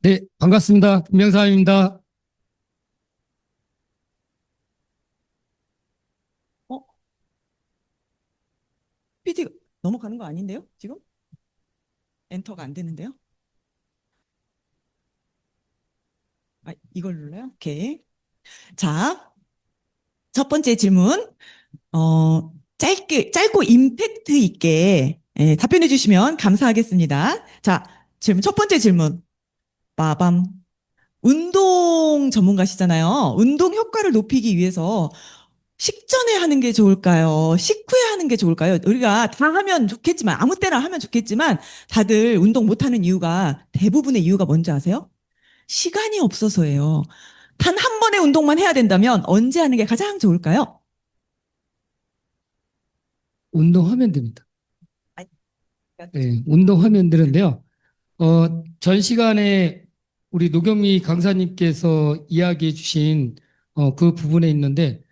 네, 반갑습니다. 김명삼입니다. 어, PD 넘어가는 거 아닌데요? 지금? 엔터가 안 되는데요? 아, 이걸 눌러요? 오케이. 자, 첫 번째 질문. 짧고 임팩트 있게 답변해 주시면 감사하겠습니다. 자, 첫 번째 질문. 빠밤. 운동 전문가시잖아요. 운동 효과를 높이기 위해서 식전에 하는 게 좋을까요? 식후에 하는 게 좋을까요? 우리가 다 하면 좋겠지만, 아무 때나 하면 좋겠지만, 다들 운동 못하는 이유가, 대부분의 이유가 뭔지 아세요? 시간이 없어서예요. 단 한 번의 운동만 해야 된다면 언제 하는 게 가장 좋을까요? 운동하면 됩니다. 아니, 네, 운동하면 되는데요. 전 시간에 우리 노경미 강사님께서 이야기해 주신 그 부분에 있는데,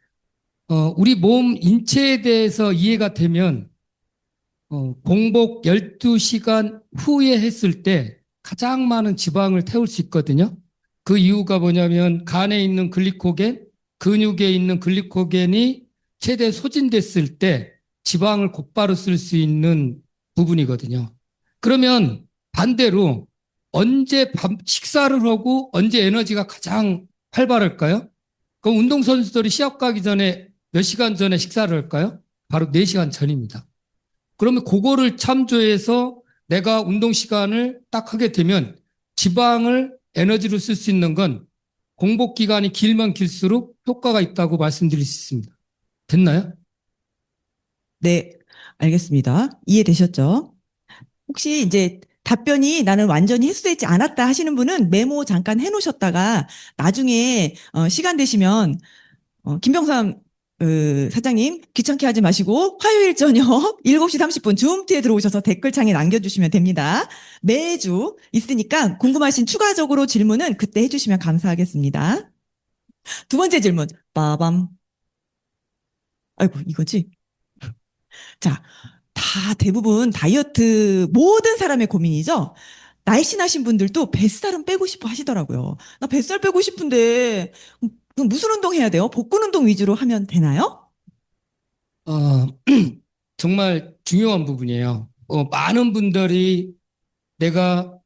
우리 몸 인체에 대해서 이해가 되면, 공복 12시간 후에 했을 때 가장 많은 지방을 태울 수 있거든요. 그 이유가 뭐냐면 간에 있는 글리코겐, 근육에 있는 글리코겐이 최대 소진됐을 때 지방을 곧바로 쓸 수 있는 부분이거든요. 그러면 반대로 언제 식사를 하고 언제 에너지가 가장 활발할까요? 그럼 운동선수들이 시합 가기 전에 몇 시간 전에 식사를 할까요? 바로 4시간 전입니다. 그러면 그거를 참조해서 내가 운동 시간을 딱 하게 되면 지방을 에너지로 쓸 수 있는 건 공복 기간이 길면 길수록 효과가 있다고 말씀드릴 수 있습니다. 됐나요? 네, 알겠습니다. 이해되셨죠? 혹시 이제 답변이 나는 완전히 흡수되지 않았다 하시는 분은 메모 잠깐 해놓으셨다가 나중에 시간 되시면 김병삼 사장님 귀찮게 하지 마시고 화요일 저녁 7시 30분 줌트에 들어오셔서 댓글창에 남겨주시면 됩니다. 매주 있으니까 궁금하신 추가적으로 질문은 그때 해주시면 감사하겠습니다. 두 번째 질문. 빠밤. 아이고 이거지. 자, 다 대부분 다이어트 모든 사람의 고민이죠. 날씬하신 분들도 뱃살은 빼고 싶어 하시더라고요. 나 뱃살 빼고 싶은데 그럼 무슨 운동 해야 돼요? 복근 운동 위주로 하면 되나요? 어, 정말 중요한 부분이에요. 많은 분들이 내가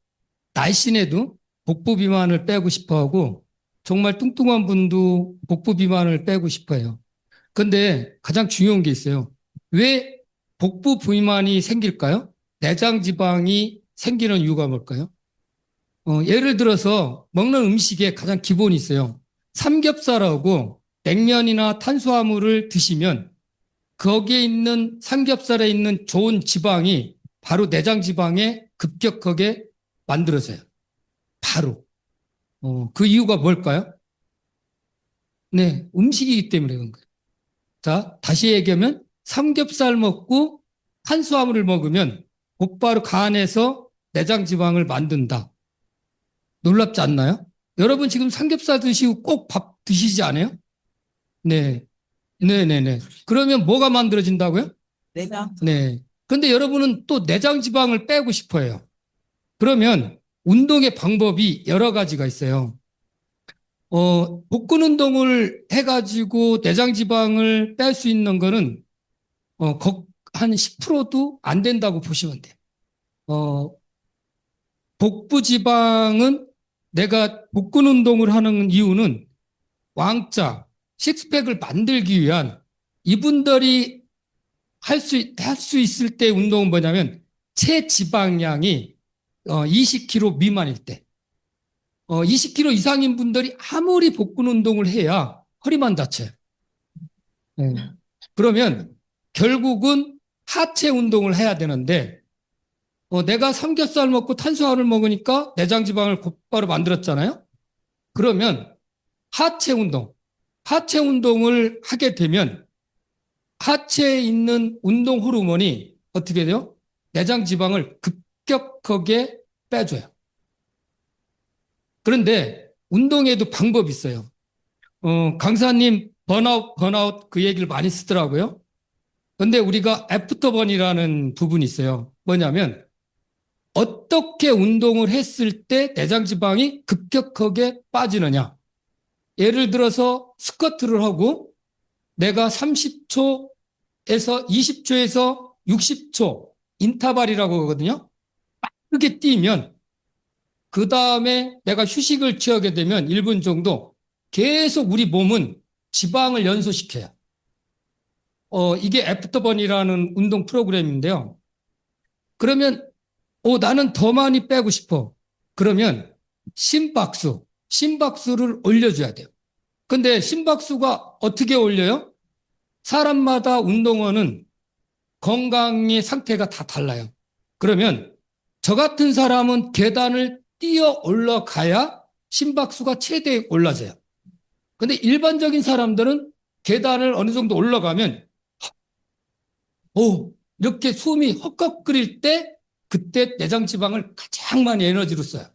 날씬해도 복부 비만을 빼고 싶어 하고 정말 뚱뚱한 분도 복부 비만을 빼고 싶어 해요. 근데 가장 중요한 게 있어요. 왜 복부 비만이 생길까요? 내장 지방이 생기는 이유가 뭘까요? 예를 들어서 먹는 음식에 가장 기본이 있어요. 삼겹살하고 냉면이나 탄수화물을 드시면 거기에 있는 삼겹살에 있는 좋은 지방이 바로 내장 지방에 급격하게 만들어져요. 바로. 그 이유가 뭘까요? 네, 음식이기 때문에 그런 거예요. 자, 다시 얘기하면 삼겹살 먹고 탄수화물을 먹으면 곧바로 간에서 내장 지방을 만든다. 놀랍지 않나요? 여러분 지금 삼겹살 드시고 꼭 밥 드시지 않아요? 네. 네네네. 그러면 뭐가 만들어진다고요? 내가 네. 근데 여러분은 또 내장 지방을 빼고 싶어 해요. 그러면 운동의 방법이 여러 가지가 있어요. 복근 운동을 해가지고 내장 지방을 뺄 수 있는 거는 한 10%도 안 된다고 보시면 돼요. 어, 복부 지방은 내가 복근 운동을 하는 이유는 왕자, 식스팩을 만들기 위한 이분들이 할 수 있을 때 운동은 뭐냐면 체지방량이 20kg 미만일 때. 20kg 이상인 분들이 아무리 복근 운동을 해야 허리만 다쳐요. 네. 그러면 결국은 하체 운동을 해야 되는데 내가 삼겹살 먹고 탄수화물을 먹으니까 내장 지방을 곧바로 만들었잖아요. 그러면 하체 운동, 하체 운동을 하게 되면 하체에 있는 운동 호르몬이 어떻게 돼요? 내장 지방을 급격하게 빼줘요. 그런데 운동에도 방법이 있어요. 강사님 번아웃 그 얘기를 많이 쓰더라고요. 근데 우리가 애프터번이라는 부분이 있어요. 뭐냐면 어떻게 운동을 했을 때 내장 지방이 급격하게 빠지느냐. 예를 들어서 스쿼트를 하고 내가 30초에서 20초에서 60초 인터벌이라고 하거든요. 빠르게 뛰면 그 다음에 내가 휴식을 취하게 되면 1분 정도 계속 우리 몸은 지방을 연소시켜요. 이게 애프터번이라는 운동 프로그램인데요. 그러면 나는 더 많이 빼고 싶어. 그러면 심박수를 올려줘야 돼요. 근데 심박수가 어떻게 올려요? 사람마다 운동하는 건강의 상태가 다 달라요. 그러면 저 같은 사람은 계단을 뛰어 올라가야 심박수가 최대 올라져요. 근데 일반적인 사람들은 계단을 어느 정도 올라가면 이렇게 숨이 헉헉거릴 때 그때 내장 지방을 가장 많이 에너지로 써요.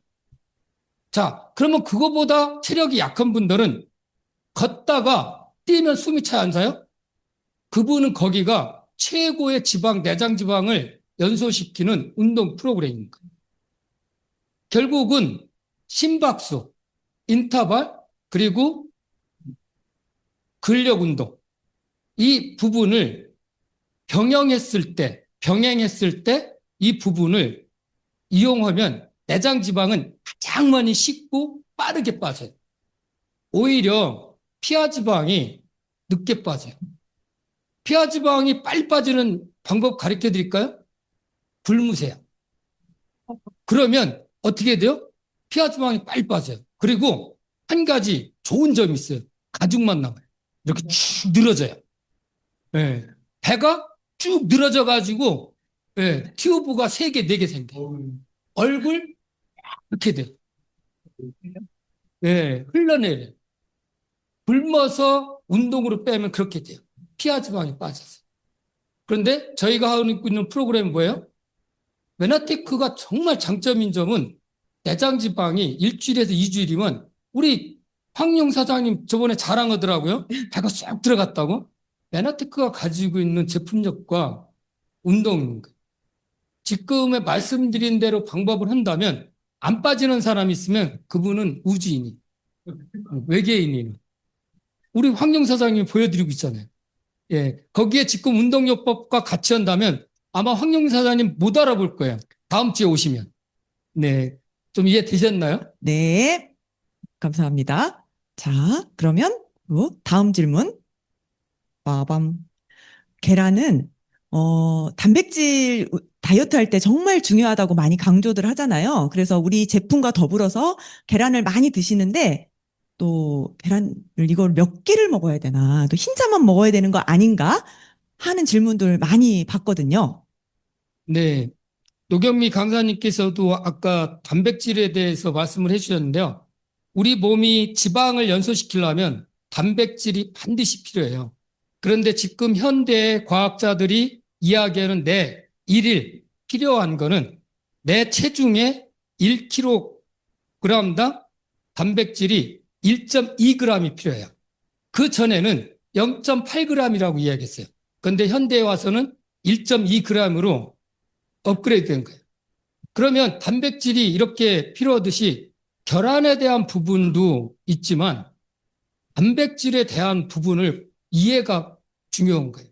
자, 그러면 그거보다 체력이 약한 분들은 걷다가 뛰면 숨이 차 안 차요? 그분은 거기가 최고의 내장 지방을 연소시키는 운동 프로그램입니다. 결국은 심박수, 인터벌, 그리고 근력 운동. 이 부분을 병행했을 때 이 부분을 이용하면 내장 지방은 가장 많이 식고 빠르게 빠져요. 오히려 피하 지방이 늦게 빠져요. 피하 지방이 빨리 빠지는 방법 가르쳐 드릴까요? 굶으세요. 그러면 어떻게 돼요? 피하 지방이 빨리 빠져요. 그리고 한 가지 좋은 점이 있어요. 가죽만 남아요. 이렇게 쭉 늘어져요. 네. 배가 쭉 늘어져 가지고 튜브가 3개, 4개 생겨요. 얼굴 이렇게 돼요. 흘러내려요. 굶어서 운동으로 빼면 그렇게 돼요. 피하 지방이 빠져서. 그런데 저희가 하고 있는 프로그램은 뭐예요? 메나테크가 정말 장점인 점은 내장 지방이 일주일에서 2주일이면 우리 황용 사장님 저번에 자랑하더라고요. 배가 쏙 들어갔다고. 메나테크가 가지고 있는 제품력과 운동인 거예요. 지금에 말씀드린 대로 방법을 한다면 안 빠지는 사람이 있으면 그분은 우주인이, 외계인이. 우리 황용 사장님이 보여드리고 있잖아요. 거기에 지금 운동요법과 같이 한다면 아마 황용 사장님 못 알아볼 거예요. 다음 주에 오시면. 네. 좀 이해되셨나요? 네, 감사합니다. 자, 그러면 다음 질문. 빠밤. 계란은 단백질 다이어트 할 때 정말 중요하다고 많이 강조들 하잖아요. 그래서 우리 제품과 더불어서 계란을 많이 드시는데 또 계란을 이걸 몇 끼를 먹어야 되나, 또 흰자만 먹어야 되는 거 아닌가 하는 질문들 많이 받거든요. 네. 노경미 강사님께서도 아까 단백질에 대해서 말씀을 해주셨는데요. 우리 몸이 지방을 연소시키려면 단백질이 반드시 필요해요. 그런데 지금 현대 과학자들이 이야기하는 내 일일 필요한 거는 내 체중의 1kg당 단백질이 1.2g이 필요해요. 그 전에는 0.8g이라고 이야기했어요. 그런데 현대에 와서는 1.2g으로 업그레이드 된 거예요. 그러면 단백질이 이렇게 필요하듯이 결함에 대한 부분도 있지만 단백질에 대한 부분을 이해가 중요한 거예요.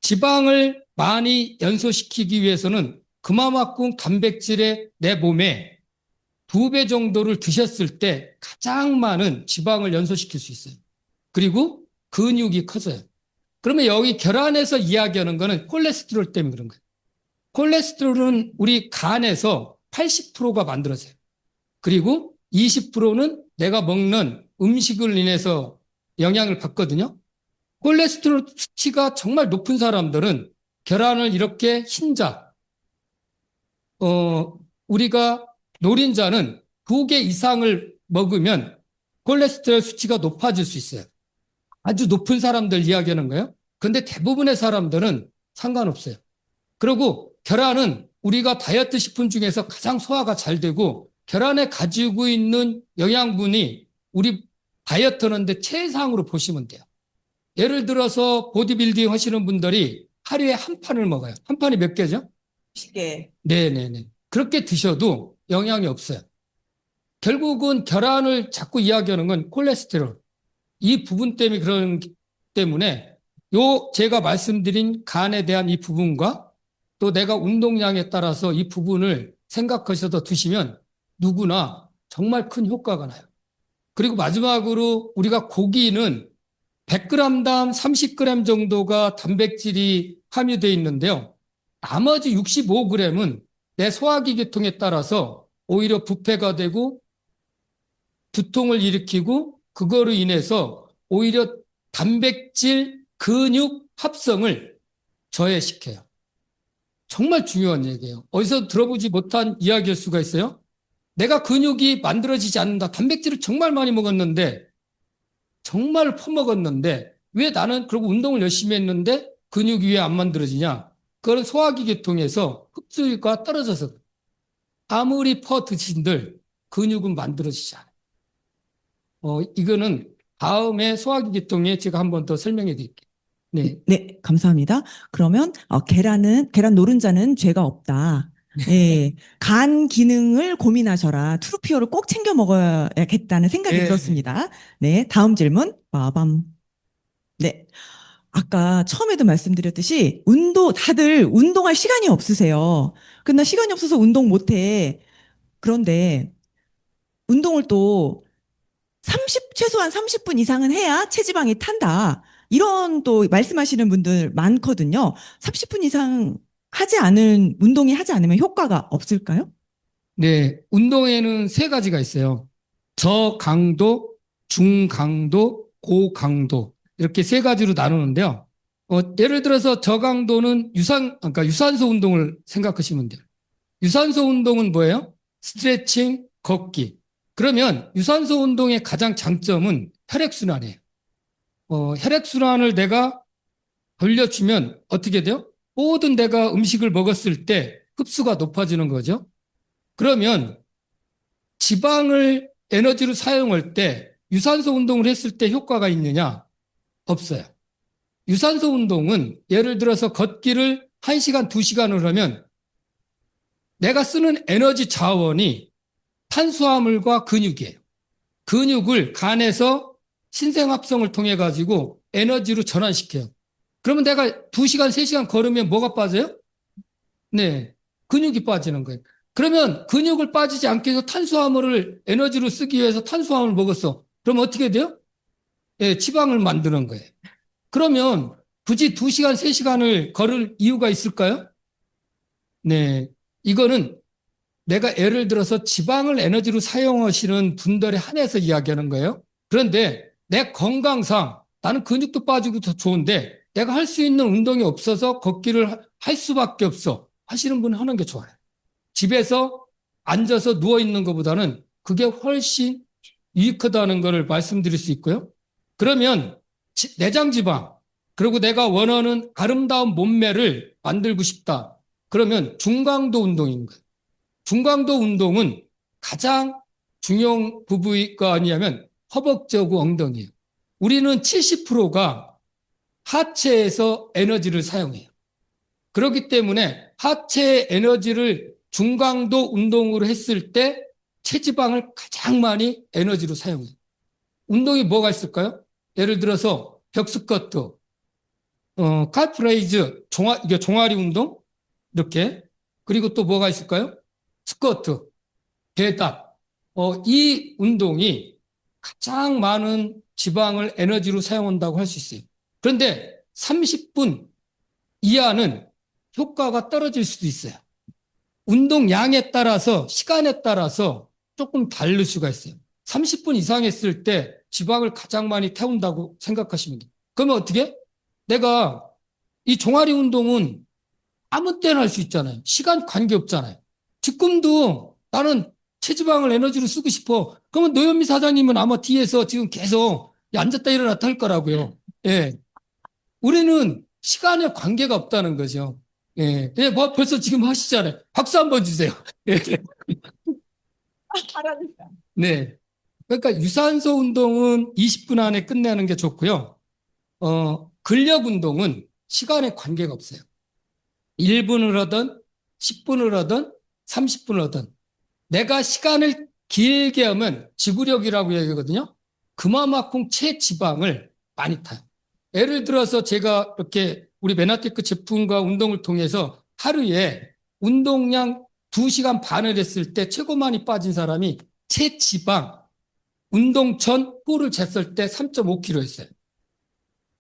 지방을 많이 연소시키기 위해서는 그만큼 단백질에 내 몸에 2배 정도를 드셨을 때 가장 많은 지방을 연소시킬 수 있어요. 그리고 근육이 커져요. 그러면 여기 결함에서 이야기하는 거는 콜레스테롤 때문에 그런 거예요. 콜레스테롤은 우리 간에서 80%가 만들어져요. 그리고 20%는 내가 먹는 음식을 인해서 영향을 받거든요. 콜레스테롤 수치가 정말 높은 사람들은 계란을 이렇게 흰자, 우리가 노린자는 2개 이상을 먹으면 콜레스테롤 수치가 높아질 수 있어요. 아주 높은 사람들 이야기하는 거예요. 그런데 대부분의 사람들은 상관없어요. 그리고 계란은 우리가 다이어트 식품 중에서 가장 소화가 잘 되고 계란에 가지고 있는 영양분이 우리 다이어트 하는데 최상으로 보시면 돼요. 예를 들어서 보디빌딩 하시는 분들이 하루에 한 판을 먹어요. 한 판이 몇 개죠? 쉽게. 네네네. 그렇게 드셔도 영향이 없어요. 결국은 계란을 자꾸 이야기하는 건 콜레스테롤. 이 부분 때문에 그런 때문에 제가 말씀드린 간에 대한 이 부분과 또 내가 운동량에 따라서 이 부분을 생각하셔서 드시면 누구나 정말 큰 효과가 나요. 그리고 마지막으로 우리가 고기는 100g당 30g 정도가 단백질이 함유되어 있는데요. 나머지 65g은 내 소화기 계통에 따라서 오히려 부패가 되고 두통을 일으키고 그거로 인해서 오히려 단백질, 근육 합성을 저해시켜요. 정말 중요한 얘기예요. 어디서 들어보지 못한 이야기일 수가 있어요. 내가 근육이 만들어지지 않는다. 단백질을 정말 많이 먹었는데 정말 퍼먹었는데 왜 나는 그리고 운동을 열심히 했는데 근육이 왜 안 만들어지냐? 그건 소화기 계통에서 흡수율가 떨어져서 아무리 퍼 드신들 근육은 만들어지지 않아요. 이거는 다음에 소화기 계통에 제가 한 번 더 설명해 드릴게요. 네. 네, 감사합니다. 그러면 계란 노른자는 죄가 없다. 예, 간 기능을 고민하셔라. 트루피오를 꼭 챙겨 먹어야겠다는 생각이 네. 들었습니다. 네, 다음 질문. 빠밤. 네, 아까 처음에도 말씀드렸듯이 다들 운동할 시간이 없으세요. 근데 시간이 없어서 운동 못해. 그런데 운동을 또 최소한 30분 이상은 해야 체지방이 탄다. 이런 또 말씀하시는 분들 많거든요. 30분 이상 운동이 하지 않으면 효과가 없을까요? 네, 운동에는 세 가지가 있어요. 저강도, 중강도, 고강도 이렇게 세 가지로 나누는데요. 예를 들어서 저강도는 그러니까 유산소 운동을 생각하시면 돼요. 유산소 운동은 뭐예요? 스트레칭, 걷기. 그러면 유산소 운동의 가장 장점은 혈액순환이에요. 혈액순환을 내가 돌려주면 어떻게 돼요? 모든 내가 음식을 먹었을 때 흡수가 높아지는 거죠. 그러면 지방을 에너지로 사용할 때 유산소 운동을 했을 때 효과가 있느냐? 없어요. 유산소 운동은 예를 들어서 걷기를 1시간, 2시간을 하면 내가 쓰는 에너지 자원이 탄수화물과 근육이에요. 근육을 간에서 신생합성을 통해 가지고 에너지로 전환시켜요. 그러면 내가 2시간, 3시간 걸으면 뭐가 빠져요? 네, 근육이 빠지는 거예요. 그러면 근육을 빠지지 않게 해서 탄수화물을 에너지로 쓰기 위해서 탄수화물을 먹었어. 그럼 어떻게 돼요? 예, 지방을 만드는 거예요. 그러면 굳이 2시간, 3시간을 걸을 이유가 있을까요? 네, 이거는 내가 예를 들어서 지방을 에너지로 사용하시는 분들에 한해서 이야기하는 거예요. 그런데 내 건강상 나는 근육도 빠지고 더 좋은데 내가 할 수 있는 운동이 없어서 걷기를 할 수밖에 없어 하시는 분은 하는 게 좋아요. 집에서 앉아서 누워 있는 것보다는 그게 훨씬 유익하다는 것을 말씀드릴 수 있고요. 그러면 내장 지방 그리고 내가 원하는 아름다운 몸매를 만들고 싶다. 그러면 중강도 운동인 거예요. 중강도 운동은 가장 중요한 부위가 아니냐면 허벅지하고 엉덩이에요. 우리는 70%가 하체에서 에너지를 사용해요. 그렇기 때문에 하체의 에너지를 중강도 운동으로 했을 때 체지방을 가장 많이 에너지로 사용해요. 운동이 뭐가 있을까요? 예를 들어서 벽스쿼트, 칼프레이즈, 이게 종아리 운동 이렇게 그리고 또 뭐가 있을까요? 스쿼트, 배답. 이 운동이 가장 많은 지방을 에너지로 사용한다고 할 수 있어요. 그런데 30분 이하는 효과가 떨어질 수도 있어요. 운동량에 따라서 시간에 따라서 조금 다를 수가 있어요. 30분 이상 했을 때 지방을 가장 많이 태운다고 생각하시면 돼요. 그러면 어떻게? 내가 이 종아리 운동은 아무 때나 할 수 있잖아요. 시간 관계없잖아요. 지금도 나는 체지방을 에너지로 쓰고 싶어. 그러면 노현미 사장님은 아마 뒤에서 지금 계속 앉았다 일어났다 할 거라고요. 예. 우리는 시간에 관계가 없다는 거죠. 예. 예, 뭐 벌써 지금 하시잖아요. 박수 한번 주세요. 예. 네. 그러니까 유산소 운동은 20분 안에 끝내는 게 좋고요. 근력 운동은 시간에 관계가 없어요. 1분을 하든 10분을 하든 30분을 하든 내가 시간을 길게 하면 지구력이라고 얘기하거든요. 그만큼 체지방을 많이 타요. 예를 들어서 제가 이렇게 우리 메나테크 제품과 운동을 통해서 하루에 운동량 2시간 반을 했을 때 최고 많이 빠진 사람이 체지방, 운동 전 후를 쟀을 때 3.5kg였어요.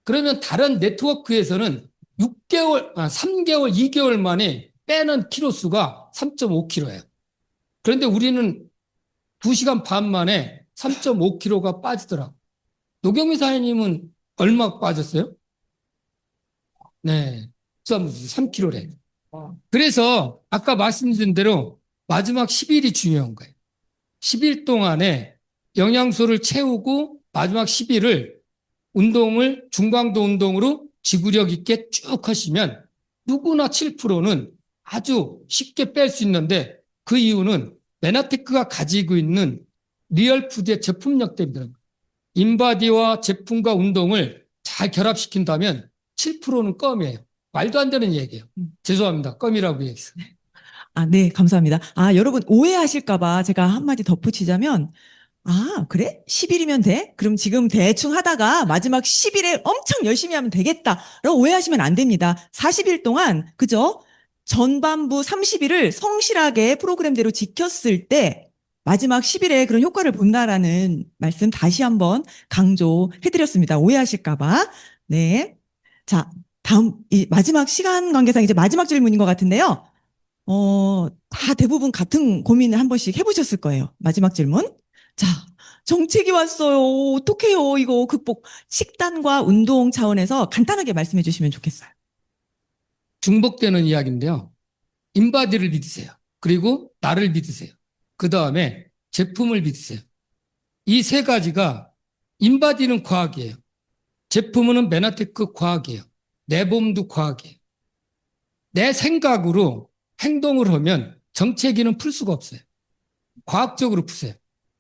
그러면 다른 네트워크에서는 3개월, 2개월 만에 빼는 키로 수가 3.5kg예요. 그런데 우리는 2시간 반 만에 3.5kg가 빠지더라고요. 노경미 사장님은 얼마 빠졌어요? 네, 3kg래. 그래서 아까 말씀드린 대로 마지막 10일이 중요한 거예요. 10일 동안에 영양소를 채우고 마지막 10일을 운동을 중강도 운동으로 지구력 있게 쭉 하시면 누구나 7%는 아주 쉽게 뺄 수 있는데 그 이유는 메나테크가 가지고 있는 리얼푸드의 제품력 때문에 인바디와 제품과 운동을 잘 결합시킨다면 7%는 껌이에요. 말도 안 되는 얘기예요. 죄송합니다. 껌이라고 얘기했어요. 아, 네, 감사합니다. 아, 여러분 오해하실까봐 제가 한마디 덧붙이자면, 아, 그래? 10일이면 돼? 그럼 지금 대충 하다가 마지막 10일에 엄청 열심히 하면 되겠다라고 오해하시면 안 됩니다. 40일 동안, 그죠? 전반부 30일을 성실하게 프로그램대로 지켰을 때 마지막 10일에 그런 효과를 본다라는 말씀 다시 한번 강조해드렸습니다. 오해하실까봐. 네. 자, 다음, 이 마지막 시간 관계상 이제 마지막 질문인 것 같은데요. 다 대부분 같은 고민을 한 번씩 해보셨을 거예요. 마지막 질문. 자, 정책이 왔어요. 어떡해요, 이거 극복. 식단과 운동 차원에서 간단하게 말씀해 주시면 좋겠어요. 중복되는 이야기인데요. 인바디를 믿으세요. 그리고 나를 믿으세요. 그 다음에 제품을 믿으세요. 이 세 가지가 인바디는 과학이에요. 제품은 메나테크 과학이에요. 내 몸도 과학이에요. 내 생각으로 행동을 하면 정체기는 풀 수가 없어요. 과학적으로 푸세요.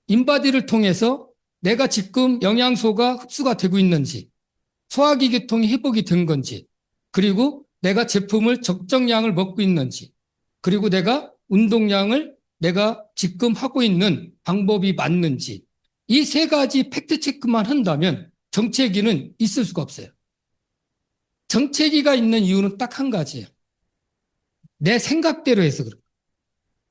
인바디를 통해서 내가 지금 영양소가 흡수가 되고 있는지, 소화기 계통이 회복이 된 건지, 그리고 내가 제품을 적정량을 먹고 있는지, 그리고 내가 운동량을 내가 지금 하고 있는 방법이 맞는지, 이 세 가지 팩트 체크만 한다면 정체기는 있을 수가 없어요. 정체기가 있는 이유는 딱 한 가지예요. 내 생각대로 해서 그래요.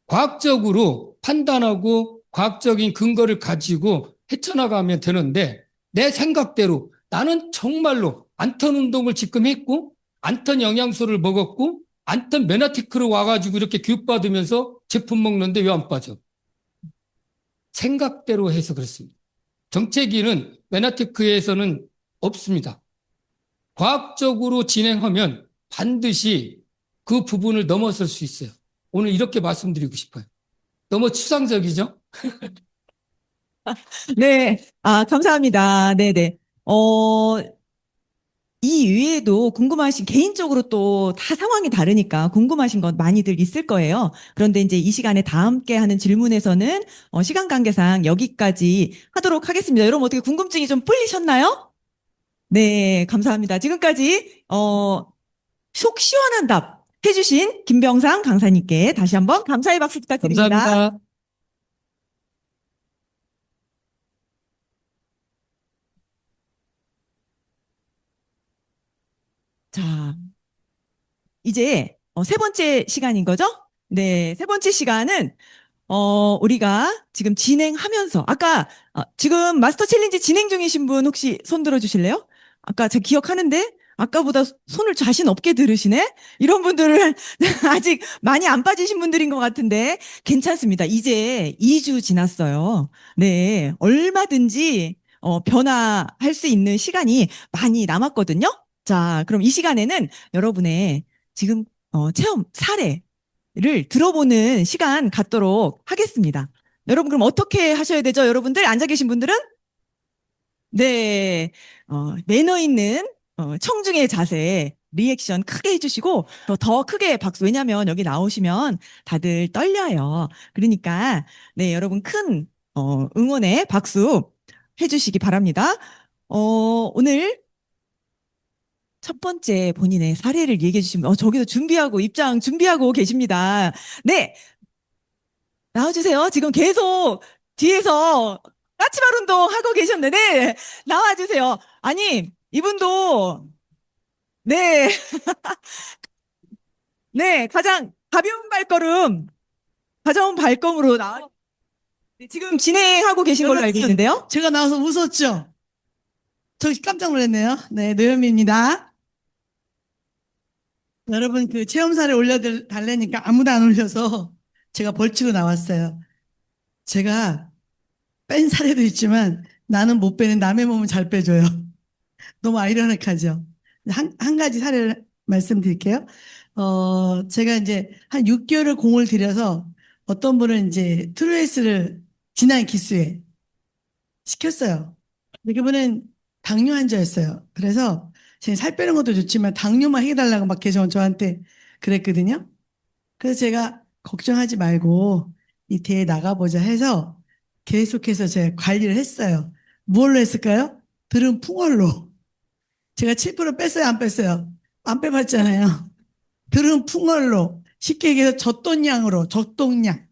과학적으로 판단하고 과학적인 근거를 가지고 헤쳐나가면 되는데 내 생각대로 나는 정말로 안턴 운동을 지금 했고 안턴 영양소를 먹었고 안턴 메나테크로 와가지고 이렇게 교육받으면서 제품 먹는데 왜 안 빠져? 생각대로 해서 그렇습니다. 정체기는 메나테크에서는 없습니다. 과학적으로 진행하면 반드시 그 부분을 넘어설 수 있어요. 오늘 이렇게 말씀드리고 싶어요. 너무 추상적이죠? 네. 아, 감사합니다. 네네. 이 위에도 궁금하신, 개인적으로 또 다 상황이 다르니까 궁금하신 건 많이들 있을 거예요. 그런데 이제 이 시간에 다 함께 하는 질문에서는 시간 관계상 여기까지 하도록 하겠습니다. 여러분 어떻게 궁금증이 좀 풀리셨나요? 네, 감사합니다. 지금까지, 속 시원한 답 해주신 김병상 강사님께 다시 한번 감사의 박수 부탁드립니다. 감사합니다. 자, 이제 세 번째 시간인 거죠? 네, 세 번째 시간은 우리가 지금 진행하면서 아까 지금 마스터 챌린지 진행 중이신 분 혹시 손 들어 주실래요? 아까 제가 기억하는데 아까보다 손을 자신 없게 들으시네? 이런 분들은 아직 많이 안 빠지신 분들인 것 같은데 괜찮습니다. 이제 2주 지났어요. 네, 얼마든지 변화할 수 있는 시간이 많이 남았거든요. 자, 그럼 이 시간에는 여러분의 지금 체험 사례를 들어보는 시간 갖도록 하겠습니다. 여러분 그럼 어떻게 하셔야 되죠? 여러분들 앉아 계신 분들은 네, 매너 있는 청중의 자세 리액션 크게 해주시고 더 크게 박수. 왜냐하면 여기 나오시면 다들 떨려요. 그러니까 네, 여러분 큰 응원의 박수 해주시기 바랍니다. 오늘 첫 번째 본인의 사례를 얘기해 주시면, 저기서 준비하고, 입장 준비하고 계십니다. 네. 나와주세요. 지금 계속 뒤에서 까치발 운동 하고 계셨는데, 나와주세요. 아니, 이분도, 네, 네, 가벼운 발걸음으로 네, 지금 진행하고 계신 걸로 알고 있는데요. 제가 나와서 웃었죠? 저 깜짝 놀랐네요. 네, 노현미입니다. 여러분, 그 체험사를 올려달라니까 아무도 안 올려서 제가 벌치고 나왔어요. 제가 뺀 사례도 있지만 나는 못 빼는 남의 몸은 잘 빼줘요. 너무 아이러니하죠? 한 가지 사례를 말씀드릴게요. 제가 이제 한 6개월을 공을 들여서 어떤 분은 이제 트루에스를 지난 기수에 시켰어요. 근데 그분은 당뇨 환자였어요. 그래서 제가 살 빼는 것도 좋지만 당뇨만 해달라고 막 계속 저한테 그랬거든요. 그래서 제가 걱정하지 말고 이 대회에 나가보자 해서 계속해서 제가 관리를 했어요. 뭘로 했을까요? 들은 풍월로. 제가 7% 뺐어요, 안 뺐어요? 안 빼봤잖아요. 들은 풍월로. 쉽게 얘기해서 젖돈량으로, 젖돈량.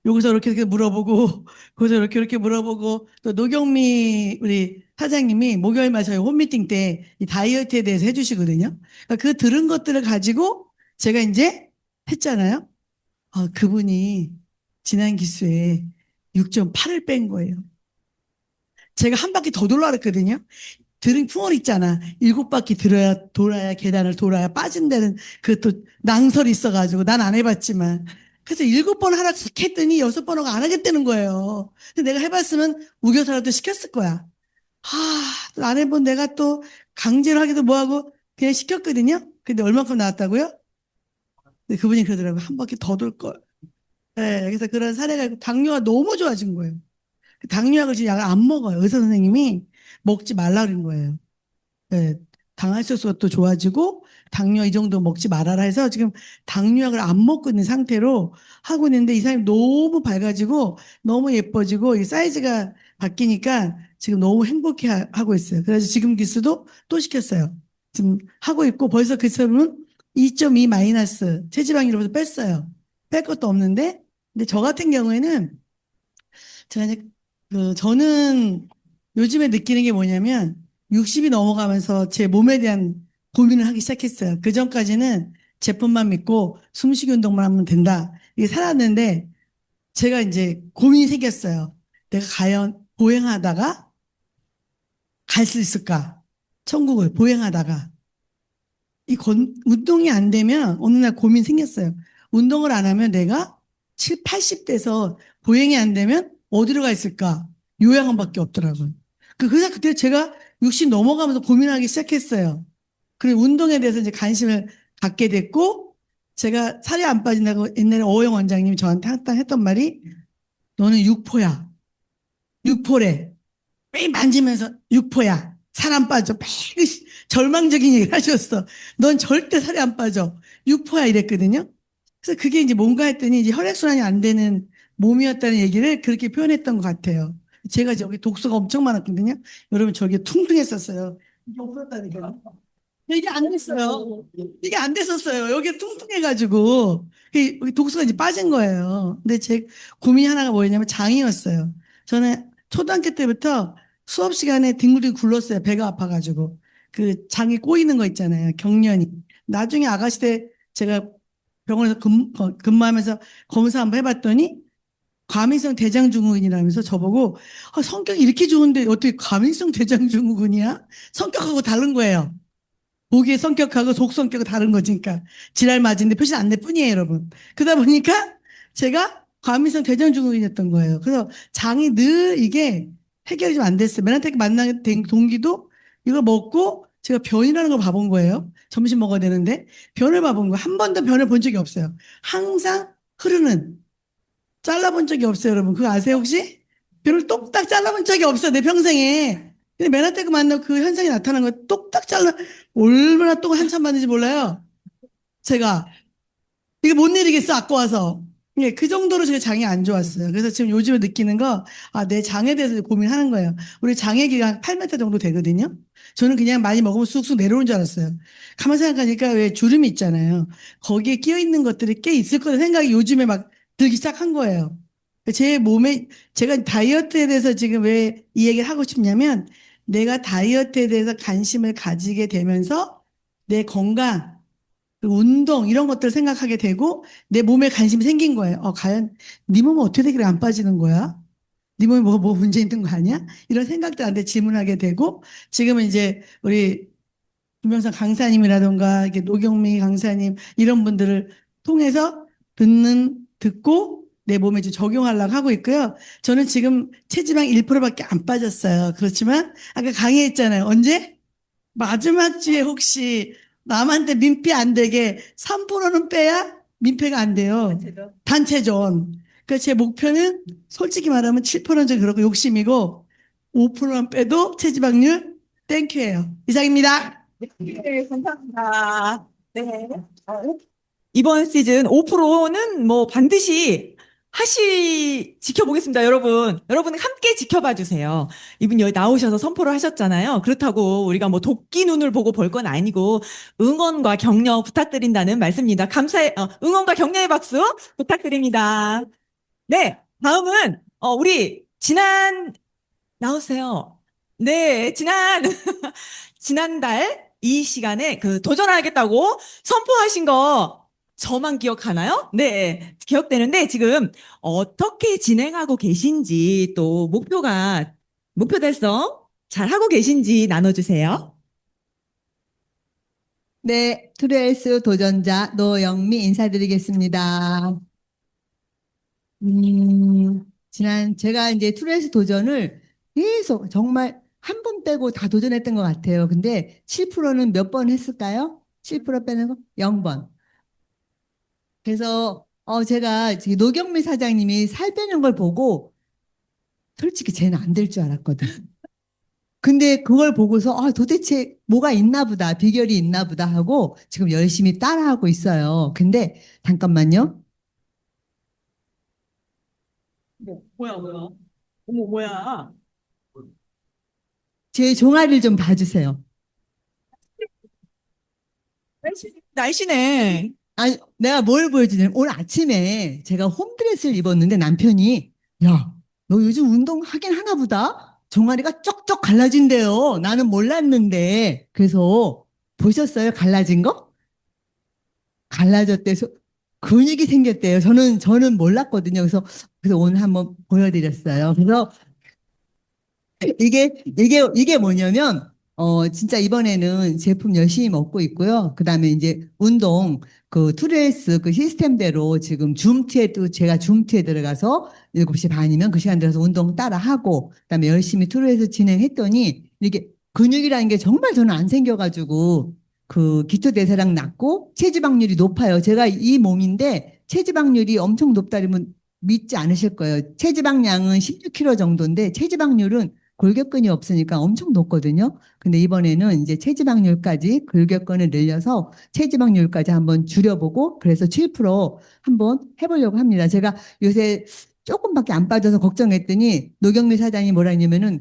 여기서 이렇게 물어보고, 거기서 이렇게 물어보고, 또 노경미 우리 사장님이 목요일마다 저희 홈미팅 때 이 다이어트에 대해서 해주시거든요. 그러니까 그 들은 것들을 가지고 제가 이제 했잖아요. 그분이 지난 기수에 6.8을 뺀 거예요. 제가 한 바퀴 더 돌라 그랬거든요. 들은 풍월 있잖아. 7바퀴 돌아야 계단을 돌아야 빠진다는 그것도 낭설이 있어가지고 난 안 해봤지만. 그래서 7번 하라 했더니 6번 하고 안 하겠다는 거예요. 근데 내가 해봤으면 우겨서라도 시켰을 거야. 안 해본 내가 또 강제로 하기도 뭐하고 그냥 시켰거든요. 근데 얼마큼 나왔다고요? 근데 그분이 그러더라고요. 한 바퀴 더 돌 걸. 네, 그래서 그런 사례가 있고 당뇨가 너무 좋아진 거예요. 당뇨약을 지금 약을 안 먹어요. 의사 선생님이 먹지 말라 그런 거예요. 네, 당할수록도 좋아지고 당뇨 이 정도 먹지 말아라 해서 지금 당뇨약을 안 먹고 있는 상태로 하고 있는데 이 사람이 너무 밝아지고 너무 예뻐지고 이 사이즈가 바뀌니까 지금 너무 행복해 하고 있어요. 그래서 지금 기수도 또 시켰어요. 지금 하고 있고 벌써 그 사람은 2.2 마이너스 체지방이로부터 뺐어요. 뺄 것도 없는데 근데 저 같은 경우에는 제가 이제 저는 요즘에 느끼는 게 뭐냐면 60이 넘어가면서 제 몸에 대한 고민을 하기 시작했어요. 그 전까지는 제품만 믿고 숨쉬기 운동만 하면 된다. 이게 살았는데 제가 이제 고민이 생겼어요. 내가 과연 보행하다가 갈 수 있을까? 천국을 보행하다가. 운동이 안 되면 어느 날 고민 생겼어요. 운동을 안 하면 내가 7, 80대에서 보행이 안 되면 어디로 가 있을까? 요양원밖에 없더라고요. 그래서 그때 제가 60 넘어가면서 고민하기 시작했어요. 그리고 운동에 대해서 이제 관심을 갖게 됐고, 제가 살이 안 빠진다고 옛날에 어영 원장님이 저한테 항상 했던 말이, 너는 육포야. 육포래. 매일 만지면서 육포야. 살 안 빠져. 매일 절망적인 얘기를 하셨어. 넌 절대 살이 안 빠져. 육포야 이랬거든요. 그래서 그게 이제 뭔가 했더니 이제 혈액순환이 안 되는 몸이었다는 얘기를 그렇게 표현했던 것 같아요. 제가 저기 독소가 엄청 많았거든요. 여러분 저기 퉁퉁했었어요. 이게 없었다니까요. 이게 안 됐어요. 이게 안 됐었어요. 여기 퉁퉁해가지고 여기 독소가 이제 빠진 거예요. 근데 제 고민이 하나가 뭐였냐면 장이었어요. 저는 초등학교 때부터 수업 시간에 뒹굴뒹굴 굴렀어요. 배가 아파가지고. 그 장이 꼬이는 거 있잖아요. 경련이. 나중에 아가씨 때 제가 병원에서 근무하면서 검사 한번 해봤더니 과민성 대장증후군이라면서 저보고 성격이 이렇게 좋은데 어떻게 과민성 대장증후군이야? 성격하고 다른 거예요. 보기의 성격하고 속 성격이 다른 거지. 그러니까 지랄 맞은데 표시 안 낼 뿐이에요, 여러분. 그러다 보니까 제가 과민성 대장증후군이었던 거예요. 그래서 장이 늘 이게 해결이 좀 안 됐어요. 맨한테 만나게 된 동기도 이걸 먹고 제가 변이라는 걸 봐본 거예요. 점심 먹어야 되는데 변을 봐본 거예요. 한 번도 변을 본 적이 없어요. 항상 흐르는 잘라본 적이 없어요, 여러분. 그거 아세요, 혹시? 뷰를 똑딱 잘라본 적이 없어요, 내 평생에. 근데 맨하테그 만나고 그 현상이 나타난 거 똑딱 잘라, 얼마나 동안 한참 봤는지 몰라요. 제가. 이게 못 내리겠어, 아까 와서. 예, 그 정도로 제가 장이 안 좋았어요. 그래서 지금 요즘에 느끼는 거, 내 장에 대해서 고민하는 거예요. 우리 장의 길이가 8m 정도 되거든요. 저는 그냥 많이 먹으면 쑥쑥 내려오는 줄 알았어요. 가만 생각하니까 왜 주름이 있잖아요. 거기에 끼어 있는 것들이 꽤 있을 거라 생각이 요즘에 막 들기 시작한 거예요. 제 몸에, 제가 다이어트에 대해서 지금 왜 이 얘기를 하고 싶냐면, 내가 다이어트에 대해서 관심을 가지게 되면서 내 건강, 그 운동 이런 것들을 생각하게 되고 내 몸에 관심이 생긴 거예요. 과연 네 몸은 어떻게 되길래 안 빠지는 거야? 네 몸에 뭐 문제 있는 거 아니야? 이런 생각들한테 질문하게 되고 지금은 이제 우리 김영삼 강사님이라던가 이렇게 노경미 강사님 이런 분들을 통해서 듣고 내 몸에 좀 적용하려고 하고 있고요. 저는 지금 체지방 1%밖에 안 빠졌어요. 그렇지만 아까 강의했잖아요. 언제? 마지막 주에 혹시 남한테 민폐 안 되게 3%는 빼야 민폐가 안 돼요. 단체전. 그래서 제 목표는 솔직히 말하면 7%는 그렇고 욕심이고 5%만 빼도 체지방률 땡큐예요. 이상입니다. 네, 감사합니다. 네. 이번 시즌 5%는 뭐 반드시 지켜보겠습니다, 여러분. 여러분 함께 지켜봐 주세요. 이분 여기 나오셔서 선포를 하셨잖아요. 그렇다고 우리가 뭐 도끼 눈을 보고 볼 건 아니고 응원과 격려 부탁드린다는 말씀입니다. 응원과 격려의 박수 부탁드립니다. 네, 다음은 우리 나오세요. 네, 지난달 이 시간에 그 도전하겠다고 선포하신 거 저만 기억하나요? 네, 기억되는데 지금 어떻게 진행하고 계신지 또 목표 달성 잘 하고 계신지 나눠주세요. 네, 트레이스 도전자 노영미 인사드리겠습니다. 제가 이제 트레이스 도전을 계속 정말 한 번 빼고 다 도전했던 것 같아요. 근데 7%는 몇 번 했을까요? 7% 빼는 거? 0번. 그래서 제가 지금 노경미 사장님이 살 빼는 걸 보고 솔직히 쟤는 안 될 줄 알았거든. 근데 그걸 보고서 도대체 뭐가 있나 보다, 비결이 있나 보다 하고 지금 열심히 따라하고 있어요. 근데 잠깐만요. 뭐야. 어머, 뭐야. 제 종아리를 좀 봐주세요. 날씨네. 아니, 내가 뭘 보여주냐면 오늘 아침에 제가 홈드레스를 입었는데 남편이 야, 너 요즘 운동하긴 하나 보다? 종아리가 쩍쩍 갈라진대요. 나는 몰랐는데. 그래서 보셨어요? 갈라진 거? 갈라졌대서 근육이 생겼대요. 저는 몰랐거든요. 그래서 오늘 한번 보여드렸어요. 그래서 이게 뭐냐면, 진짜 이번에는 제품 열심히 먹고 있고요. 그 다음에 이제 운동, 그 투레이스 그 시스템대로 지금 제가 줌트에 들어가서 7시 반이면 그 시간 들어서 운동 따라 하고, 그 다음에 열심히 투레이스 진행했더니, 이게 근육이라는 게 정말 저는 안 생겨가지고, 그 기초대사량 낮고 체지방률이 높아요. 제가 이 몸인데 체지방률이 엄청 높다면 믿지 않으실 거예요. 체지방량은 16kg 정도인데 체지방률은 골격근이 없으니까 엄청 높거든요. 근데 이번에는 이제 체지방률까지 골격근을 늘려서 체지방률까지 한번 줄여보고 그래서 7% 한번 해보려고 합니다. 제가 요새 조금밖에 안 빠져서 걱정했더니 노경미 사장이 뭐라 했냐면은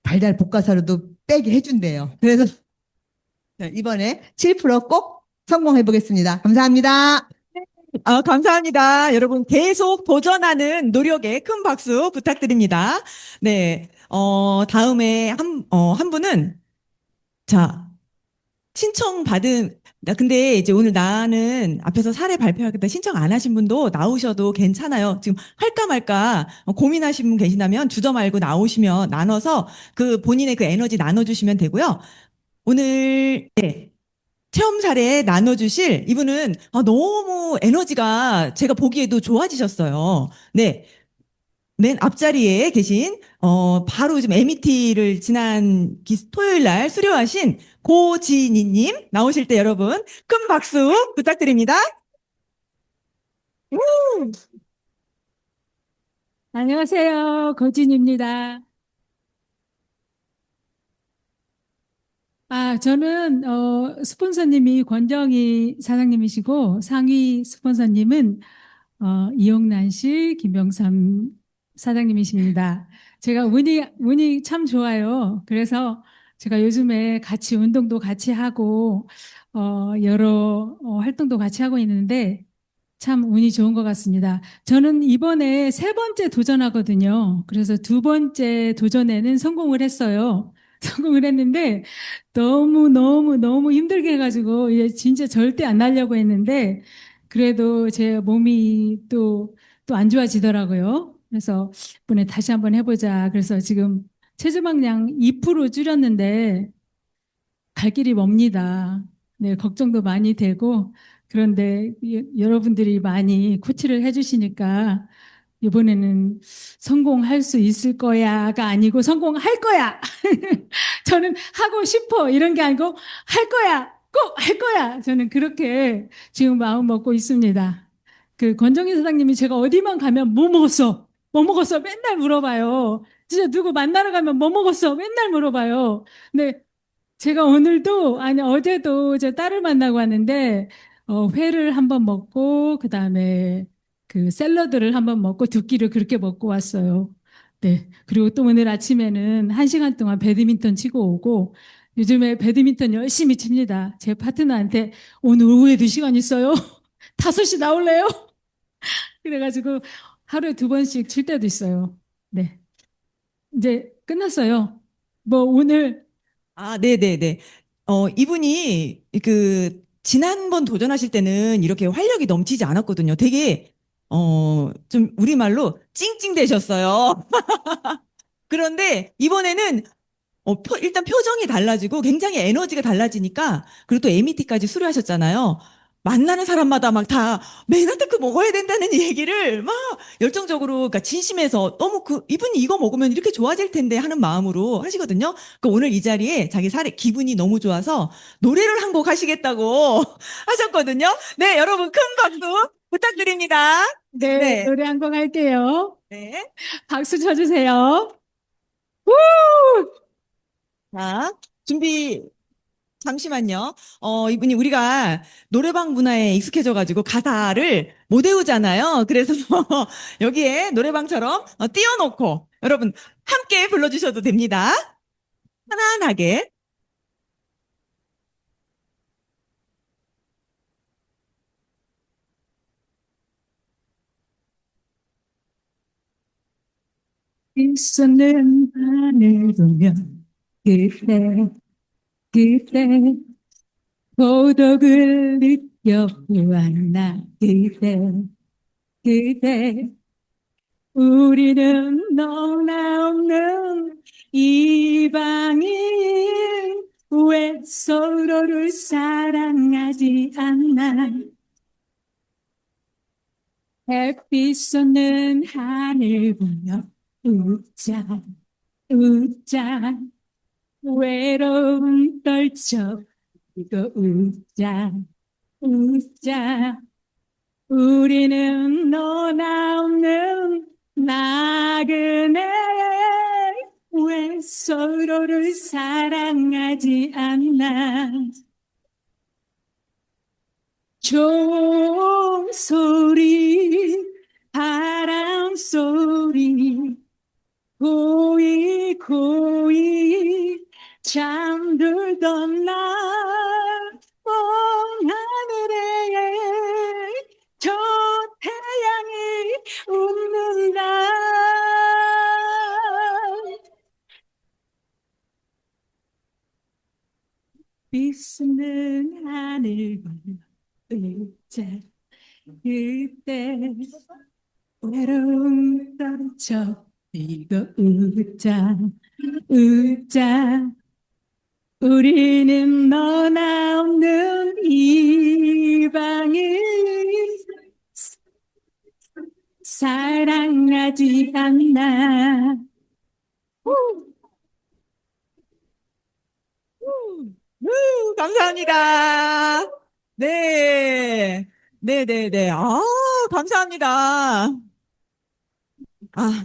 달달 볶아서라도 빼게 해준대요. 그래서 이번에 7%꼭 성공해 보겠습니다. 감사합니다. 감사합니다. 여러분 계속 도전하는 노력에 큰 박수 부탁드립니다. 네, 다음에 한 분은 자, 근데 이제 오늘 나는 앞에서 사례 발표하겠다 신청 안 하신 분도 나오셔도 괜찮아요. 지금 할까 말까 고민하신 분 계시다면 주저 말고 나오시면 나눠서 그 본인의 그 에너지 나눠주시면 되고요. 오늘, 네. 체험 사례 나눠주실 이분은 너무 에너지가 제가 보기에도 좋아지셨어요. 네. 맨 앞자리에 계신, 바로 지금 MET를 지난 토요일 날 수료하신 고지니님 나오실 때 여러분 큰 박수 부탁드립니다. 안녕하세요. 고진입니다. 저는, 스폰서님이 권정희 사장님이시고, 상위 스폰서님은, 이용란 씨, 김병삼 사장님이십니다. 제가 운이 참 좋아요. 그래서 제가 요즘에 같이 운동도 같이 하고, 여러 활동도 같이 하고 있는데, 참 운이 좋은 것 같습니다. 저는 이번에 세 번째 도전하거든요. 그래서 두 번째 도전에는 성공을 했어요. 성공을 했는데 너무 힘들게 해가지고 이제 진짜 절대 안 하려고 했는데 그래도 제 몸이 또 안 좋아지더라고요. 그래서 이번에 다시 한번 해보자. 그래서 지금 체지방량 2% 줄였는데 갈 길이 멉니다. 네, 걱정도 많이 되고, 그런데 여러분들이 많이 코치를 해주시니까, 이번에는 성공할 수 있을 거야가 아니고 성공할 거야! 저는 하고 싶어! 이런 게 아니고 할 거야! 꼭 할 거야! 저는 그렇게 지금 마음 먹고 있습니다. 그 권정희 사장님이 제가 어디만 가면 뭐 먹었어? 뭐 먹었어? 맨날 물어봐요. 진짜 누구 만나러 가면 뭐 먹었어? 맨날 물어봐요. 근데 제가 오늘도, 아니, 어제도 제 딸을 만나고 왔는데, 회를 한번 먹고, 그 다음에 그 샐러드를 한번 먹고, 두 끼를 그렇게 먹고 왔어요. 네. 그리고 또 오늘 아침에는 1시간 동안 배드민턴 치고 오고, 요즘에 배드민턴 열심히 칩니다. 제 파트너한테 오늘 오후에도 시간 있어요? 5시 나올래요? 그래가지고 하루에 2번씩 칠 때도 있어요. 네. 이제 끝났어요. 뭐 오늘 네네네. 이분이 지난번 도전하실 때는 이렇게 활력이 넘치지 않았거든요. 되게, 좀 우리말로 찡찡대셨어요. 그런데 이번에는 일단 표정이 달라지고 굉장히 에너지가 달라지니까, 그리고 또 MBT까지 수료하셨잖아요. 만나는 사람마다 막 다 메가테크 먹어야 된다는 얘기를 막 열정적으로, 그러니까 진심에서 너무 이분이 이거 먹으면 이렇게 좋아질 텐데 하는 마음으로 하시거든요. 그러니까 오늘 이 자리에 자기 기분이 너무 좋아서 노래를 한 곡 하시겠다고 하셨거든요. 네, 여러분 큰 박수 부탁드립니다. 네, 네. 노래 한 곡 할게요. 네. 박수 쳐주세요. 자, 준비 잠시만요. 이분이 우리가 노래방 문화에 익숙해져가지고 가사를 못 외우잖아요. 그래서 여기에 노래방처럼 띄워놓고 여러분 함께 불러주셔도 됩니다. 편안하게. 있었는 하늘 보면 그때 고독을 느껴보았나 그대 우리는 너나 없는 이 방에 왜 서로를 사랑하지 않나 햇빛 쏟는 하늘 보며 웃자 외로움 떨쳐 이거 웃자 우리는 너나 없는 나그네 왜 서로를 사랑하지 않나 종소리 바람 소리 고이 잠들던 날먼 하늘에 저 태양이 웃는다 비스는 하늘 의자 그때 외로움 떨쳐 이거 웃자 우리는 너나 없는 이 방에 사랑하지 않나 감사합니다. 네. 네네네. 감사합니다. 아,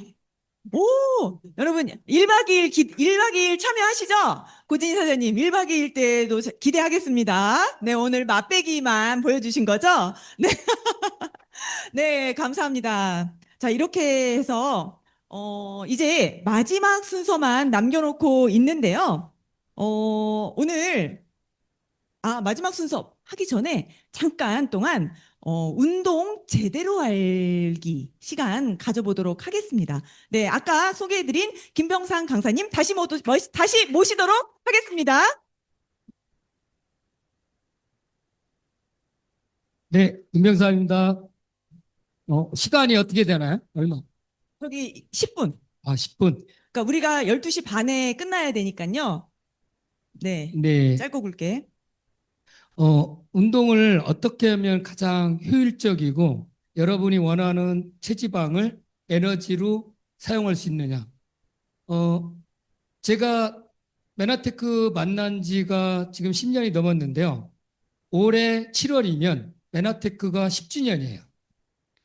여러분, 1박 2일, 1박 2일 참여하시죠? 고진희 사장님, 1박 2일 때도 기대하겠습니다. 네, 오늘 맛배기만 보여주신 거죠? 네, 네, 감사합니다. 자, 이렇게 해서, 이제 마지막 순서만 남겨놓고 있는데요. 오늘, 마지막 순서 하기 전에 잠깐 동안, 운동 제대로 알기 시간 가져보도록 하겠습니다. 네, 아까 소개해드린 김병상 강사님 다시 모시도록 하겠습니다. 네, 김병사입니다. 시간이 어떻게 되나요? 얼마? 저기 10분. 아, 10분. 그러니까 우리가 12시 반에 끝나야 되니까요. 네, 네. 짧고 굵게. 운동을 어떻게 하면 가장 효율적이고 여러분이 원하는 체지방을 에너지로 사용할 수 있느냐. 제가 메나테크 만난 지가 지금 10년이 넘었는데요. 올해 7월이면 메나테크가 10주년이에요.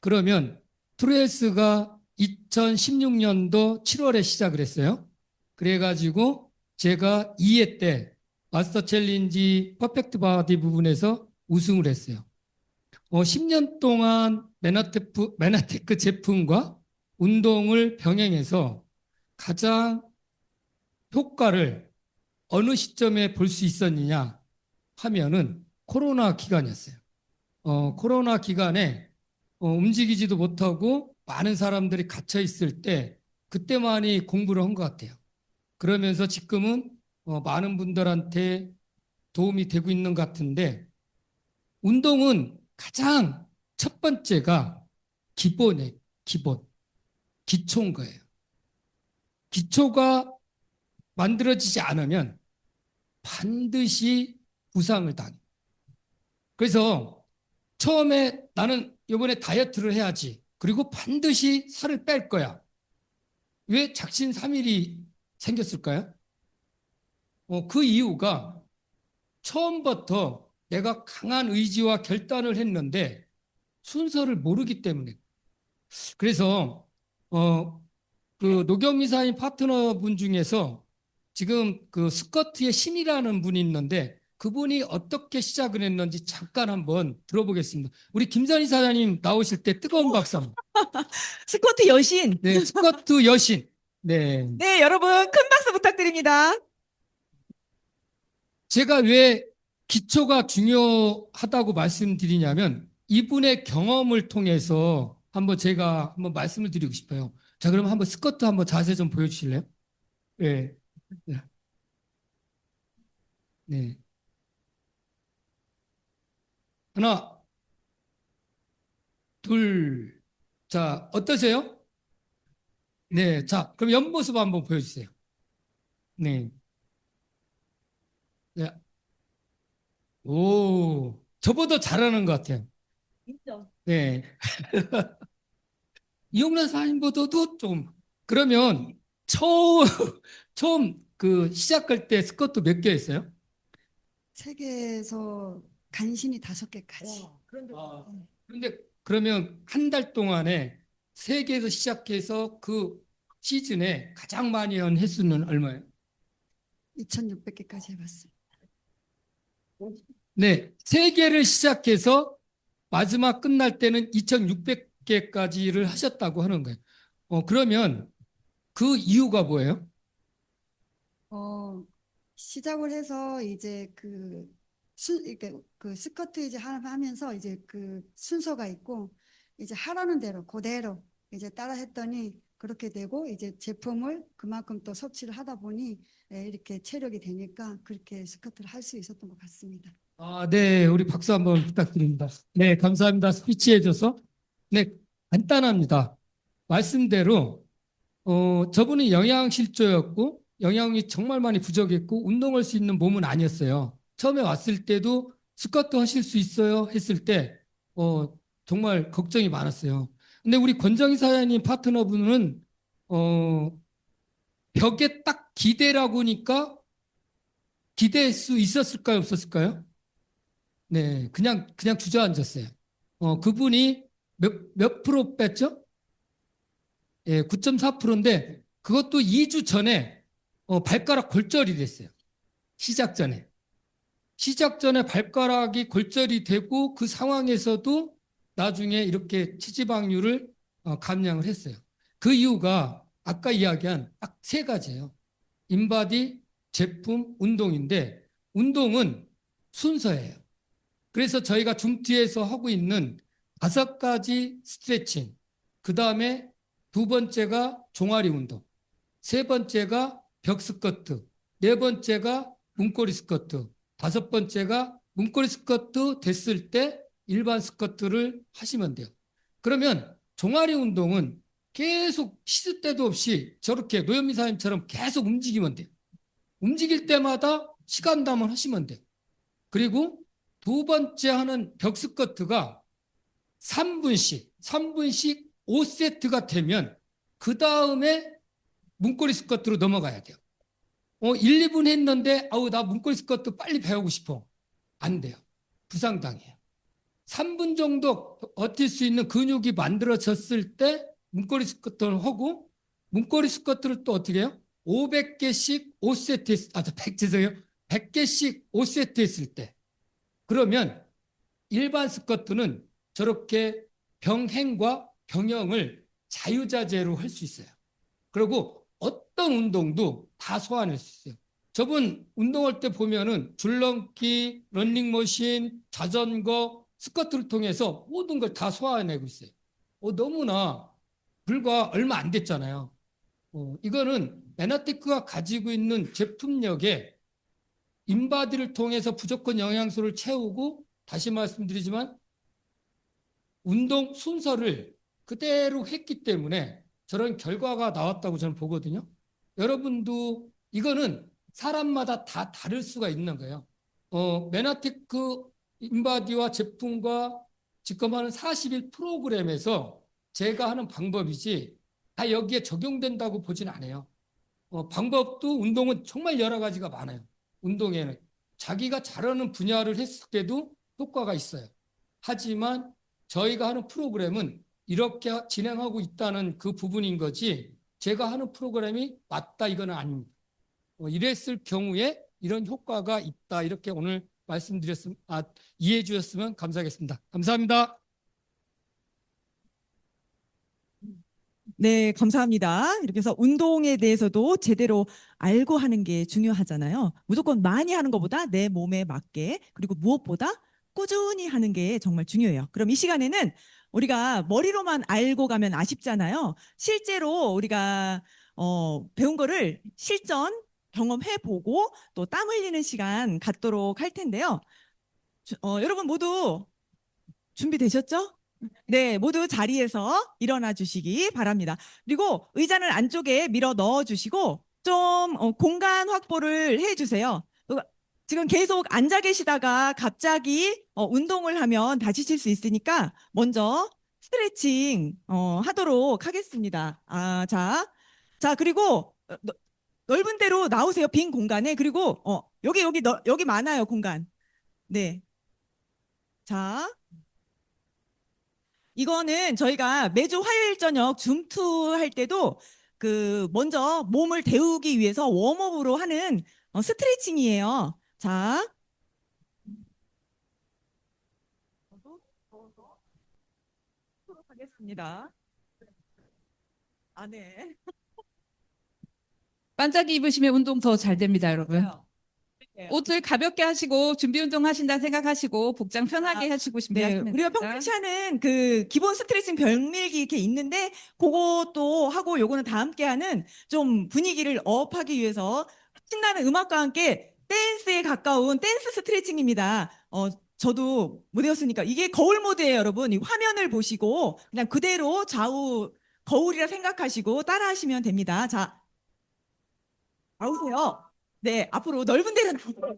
그러면 트루헬스가 2016년도 7월에 시작을 했어요. 그래가지고 제가 2회 때 마스터 챌린지 퍼펙트 바디 부분에서 우승을 했어요. 10년 동안 메나테크 제품과 운동을 병행해서 가장 효과를 어느 시점에 볼 수 있었느냐 하면은 코로나 기간이었어요. 코로나 기간에 움직이지도 못하고 많은 사람들이 갇혀 있을 때 그때만이 공부를 한 것 같아요. 그러면서 지금은 많은 분들한테 도움이 되고 있는 것 같은데 운동은 가장 첫 번째가 기본이에요. 기초인 거예요. 기초가 만들어지지 않으면 반드시 부상을 당해요. 그래서 처음에 나는 이번에 다이어트를 해야지. 그리고 반드시 살을 뺄 거야. 왜 작심삼일이 생겼을까요? 그 이유가 처음부터 내가 강한 의지와 결단을 했는데 순서를 모르기 때문에. 그래서 그 노경미사님 파트너분 중에서 지금 그 스커트의 신이라는 분이 있는데 그분이 어떻게 시작을 했는지 잠깐 한번 들어보겠습니다. 우리 김선희 사장님 나오실 때 뜨거운 박수 한번. 스쿼트 여신. 네, 스커트 여신. 네. 네, 여러분 큰 박수 부탁드립니다. 제가 왜 기초가 중요하다고 말씀드리냐면 이분의 경험을 통해서 제가 한번 말씀을 드리고 싶어요. 자, 그럼 한번 스쿼트 한번 자세 좀 보여주실래요? 네. 네. 네. 하나, 둘. 자, 어떠세요? 네. 자, 그럼 옆모습 한번 보여주세요. 네. 네. 오, 저보다 잘하는 것 같아요. 네. 이용란 사인보다도 좀, 그러면 처음, 처음 그 시작할 때 스쿼트 몇 개 했어요? 세계에서 간신히 5개까지. 그런데 그러면 한 달 동안에 세계에서 시작해서 그 시즌에 가장 많이 한 횟수는 얼마예요? 2,600개까지 해봤어요. 네, 세계를 시작해서 마지막 끝날 때는 2,600개까지를 하셨다고 하는 거예요. 그러면 그 이유가 뭐예요? 시작을 해서 이제 이렇게 그 스커트 이제 하면서 이제 그 순서가 있고 이제 하라는 대로 그대로 이제 따라 했더니 그렇게 되고 이제 제품을 그만큼 또 섭취를 하다 보니 이렇게 체력이 되니까 그렇게 스커트를 할 수 있었던 것 같습니다. 아, 네, 우리 박수 한번 부탁드립니다. 네, 감사합니다. 스피치 해줘서. 네, 간단합니다. 말씀대로 저분은 영양실조였고 영양이 정말 많이 부족했고 운동할 수 있는 몸은 아니었어요. 처음에 왔을 때도 스쿼트 하실 수 있어요? 했을 때 정말 걱정이 많았어요. 근데 우리 권정희 사장님 파트너분은 벽에 딱 기대라고 하니까 기대할 수 있었을까요? 없었을까요? 네, 그냥 주저앉았어요. 그분이 몇 프로 뺐죠? 예, 9.4%인데 그것도 2주 전에 발가락 골절이 됐어요. 시작 전에. 시작 전에 발가락이 골절이 되고 그 상황에서도 나중에 이렇게 체지방률을 감량을 했어요. 그 이유가 아까 이야기한 딱 3가지예요. 인바디, 제품, 운동인데 운동은 순서예요. 그래서 저희가 줌티에서 하고 있는 5가지 스트레칭, 그 다음에 두 번째가 종아리 운동, 세 번째가 벽 스쿼트, 네 번째가 문고리 스쿼트, 다섯 번째가 문고리 스쿼트 됐을 때 일반 스쿼트를 하시면 돼요. 그러면 종아리 운동은 계속 쉬을 때도 없이 저렇게 노현미 사장님처럼 계속 움직이면 돼요. 움직일 때마다 시간담을 하시면 돼요. 그리고 두 번째 하는 벽 스쿼트가 3분씩 5세트가 되면 그 다음에 문고리 스쿼트로 넘어가야 돼요. 1, 2분 했는데 나 문고리 스쿼트 빨리 배우고 싶어. 안 돼요. 부상당해요. 3분 정도 버틸 수 있는 근육이 만들어졌을 때 문고리 스쿼트를 하고, 문고리 스쿼트를 또 어떻게 해요? 500개씩 5세트, 죄송해요. 100개씩 5세트 했을 때. 그러면 일반 스쿼트는 저렇게 병행과 병영을 자유자재로 할 수 있어요. 그리고 어떤 운동도 다 소화할 수 있어요. 저분 운동할 때 보면은 줄넘기, 런닝머신, 자전거, 스쿼트를 통해서 모든 걸 다 소화해내고 있어요. 너무나 불과 얼마 안 됐잖아요. 이거는 메나테크가 가지고 있는 제품력에 인바디를 통해서 부족한 영양소를 채우고, 다시 말씀드리지만 운동 순서를 그대로 했기 때문에 저런 결과가 나왔다고 저는 보거든요. 여러분도 이거는 사람마다 다 다를 수가 있는 거예요. 메나테크 인바디와 제품과 지금 하는 40일 프로그램에서 제가 하는 방법이지 다 여기에 적용된다고 보진 않아요. 방법도 운동은 정말 여러 가지가 많아요. 운동에는 자기가 잘하는 분야를 했을 때도 효과가 있어요. 하지만 저희가 하는 프로그램은 이렇게 진행하고 있다는 그 부분인 거지, 제가 하는 프로그램이 맞다 이건 아닙니다. 이랬을 경우에 이런 효과가 있다, 이렇게 오늘 말씀드렸으면, 이해해 주셨으면 감사하겠습니다. 감사합니다. 네, 감사합니다. 이렇게 해서 운동에 대해서도 제대로 알고 하는 게 중요하잖아요. 무조건 많이 하는 것보다 내 몸에 맞게, 그리고 무엇보다 꾸준히 하는 게 정말 중요해요. 그럼 이 시간에는 우리가 머리로만 알고 가면 아쉽잖아요. 실제로 우리가 배운 거를 실전 경험해보고 또 땀 흘리는 시간 갖도록 할 텐데요. 여러분 모두 준비되셨죠? 네, 모두 자리에서 일어나 주시기 바랍니다. 그리고 의자는 안쪽에 밀어 넣어 주시고 좀 공간 확보를 해 주세요. 지금 계속 앉아 계시다가 갑자기 운동을 하면 다치실 수 있으니까 먼저 스트레칭 하도록 하겠습니다. 자, 그리고 넓은 데로 나오세요. 빈 공간에. 그리고 여기 많아요, 공간. 네. 자, 이거는 저희가 매주 화요일 저녁 줌투 할 때도 먼저 몸을 데우기 위해서 웜업으로 하는 스트레칭이에요. 자, 하겠습니다. 네. 반짝이 입으시면 운동 더 잘 됩니다, 여러분. 네. 옷을 가볍게 하시고 준비 운동 하신다 생각하시고 복장 편하게 하시고 네, 준비하시면 우리가 됩니다. 평상시 하는 기본 스트레칭 별밀기 이렇게 있는데 그것도 하고 요거는 다 함께 하는 좀 분위기를 업하기 위해서 신나는 음악과 함께 댄스에 가까운 댄스 스트레칭입니다. 저도 못 외웠으니까 이게 거울 모드예요, 여러분. 이 화면을 보시고 그냥 그대로 좌우 거울이라 생각하시고 따라하시면 됩니다. 자, 나오세요. 네, 앞으로 넓은 데로 나오세요.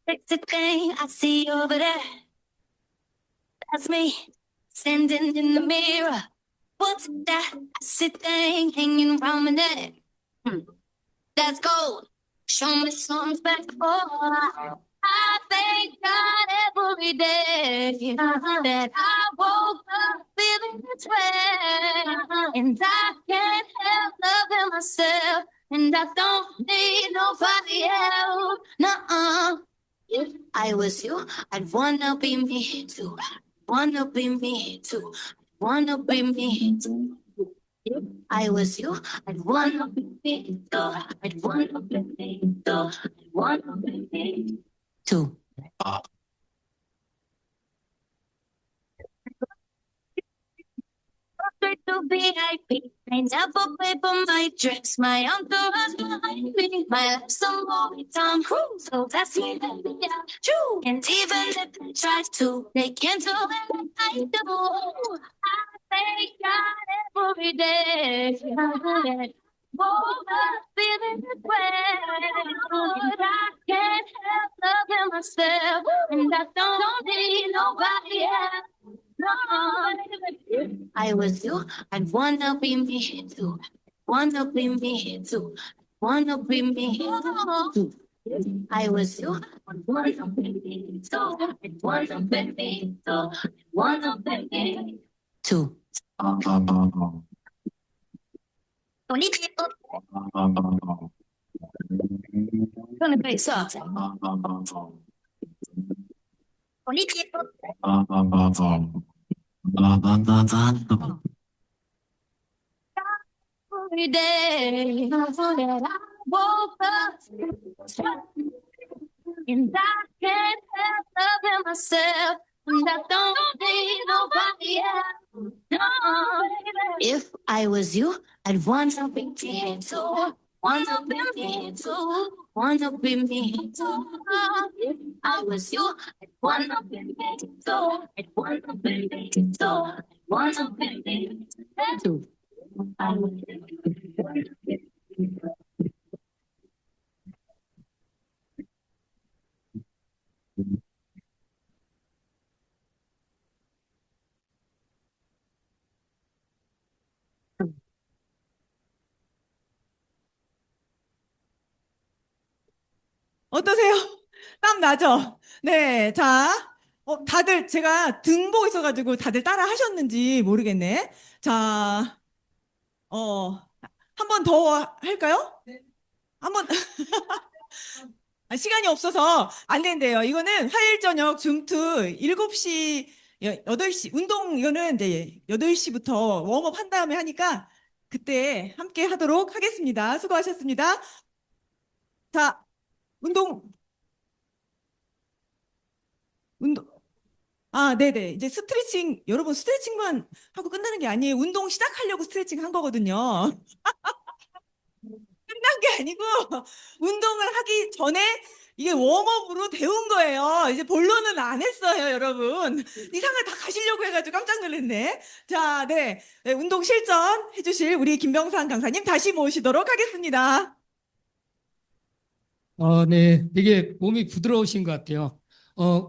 It's a thing I see over there. That's me standing in the mirror. What's that? I see thing hanging around my neck. That's gold. Show me some respect for. I thank God every day that I woke up feeling this way. And I can't help loving myself. And I don't need nobody else. Nuh-uh. If I was you, I'd wanna be me too. Wanna be me too. Wanna be me too. If I was you, I'd wanna be me too. I'd wanna be me too. I'd wanna be me too. Straight to VIP. I never pay for my drinks. My entourage behind me. My life's some movie Tom Cruise. So that's me, let me out. True. And even if they try to, they can't do it like I do. I thank God every day. Feeling this way, but I can't help loving myself, and I don't need nobody else. If I was you, I'd wanna be me too. Wanna be me too. Wanna be me too. If I was you, I'd wanna be me too. I'd wanna be me too. I'd wanna be me too. Gonna be soft. Every day that I woke up and I can't help loving myself, and I don't need nobody else. No, if I was you, I'd wanna be me too. Wanna be me too. Wanna be me too. If I was you, I'd wanna be me too. I'd wanna be me too. I'd wanna be me too. I would. 어떠세요? 땀 나죠? 네, 자, 다들 제가 등 보고 있어가지고 다들 따라 하셨는지 모르겠네. 자, 한 번 더 할까요? 한 번, 시간이 없어서 안 된대요. 이거는 화요일 저녁 줌투 7시, 8시, 운동, 이거는 이제 8시부터 웜업 한 다음에 하니까 그때 함께 하도록 하겠습니다. 수고하셨습니다. 자, 운동, 네네. 이제 스트레칭, 여러분 스트레칭만 하고 끝나는 게 아니에요. 운동 시작하려고 스트레칭 한 거거든요. 끝난 게 아니고, 운동을 하기 전에 이게 웜업으로 데운 거예요. 이제 본론은 안 했어요, 여러분. 이상을 다 가시려고 해가지고 깜짝 놀랐네. 자, 네. 네, 운동 실전 해주실 우리 김병상 강사님 다시 모시도록 하겠습니다. 네. 되게 몸이 부드러우신 것 같아요.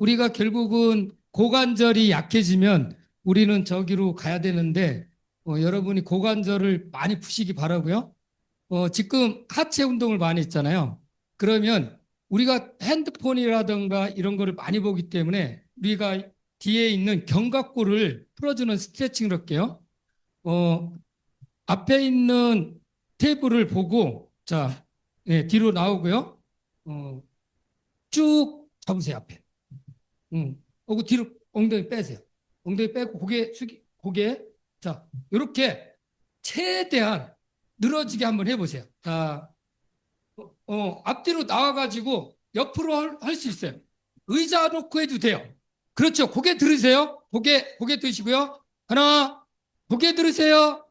우리가 결국은 고관절이 약해지면 우리는 저기로 가야 되는데, 여러분이 고관절을 많이 푸시기 바라고요. 지금 하체 운동을 많이 했잖아요. 그러면 우리가 핸드폰이라든가 이런 거를 많이 보기 때문에 우리가 뒤에 있는 견갑골을 풀어주는 스트레칭을 할게요. 앞에 있는 테이블을 보고, 자, 네, 뒤로 나오고요. 쭉 잡으세요, 앞에. 그 뒤로 엉덩이 빼세요. 엉덩이 빼고 고개. 자, 이렇게 최대한 늘어지게 한번 해보세요. 자, 앞뒤로 나와가지고 옆으로 할 수 있어요. 의자 놓고 해도 돼요. 그렇죠. 고개 들으세요. 고개 드시고요. 하나, 고개 들으세요.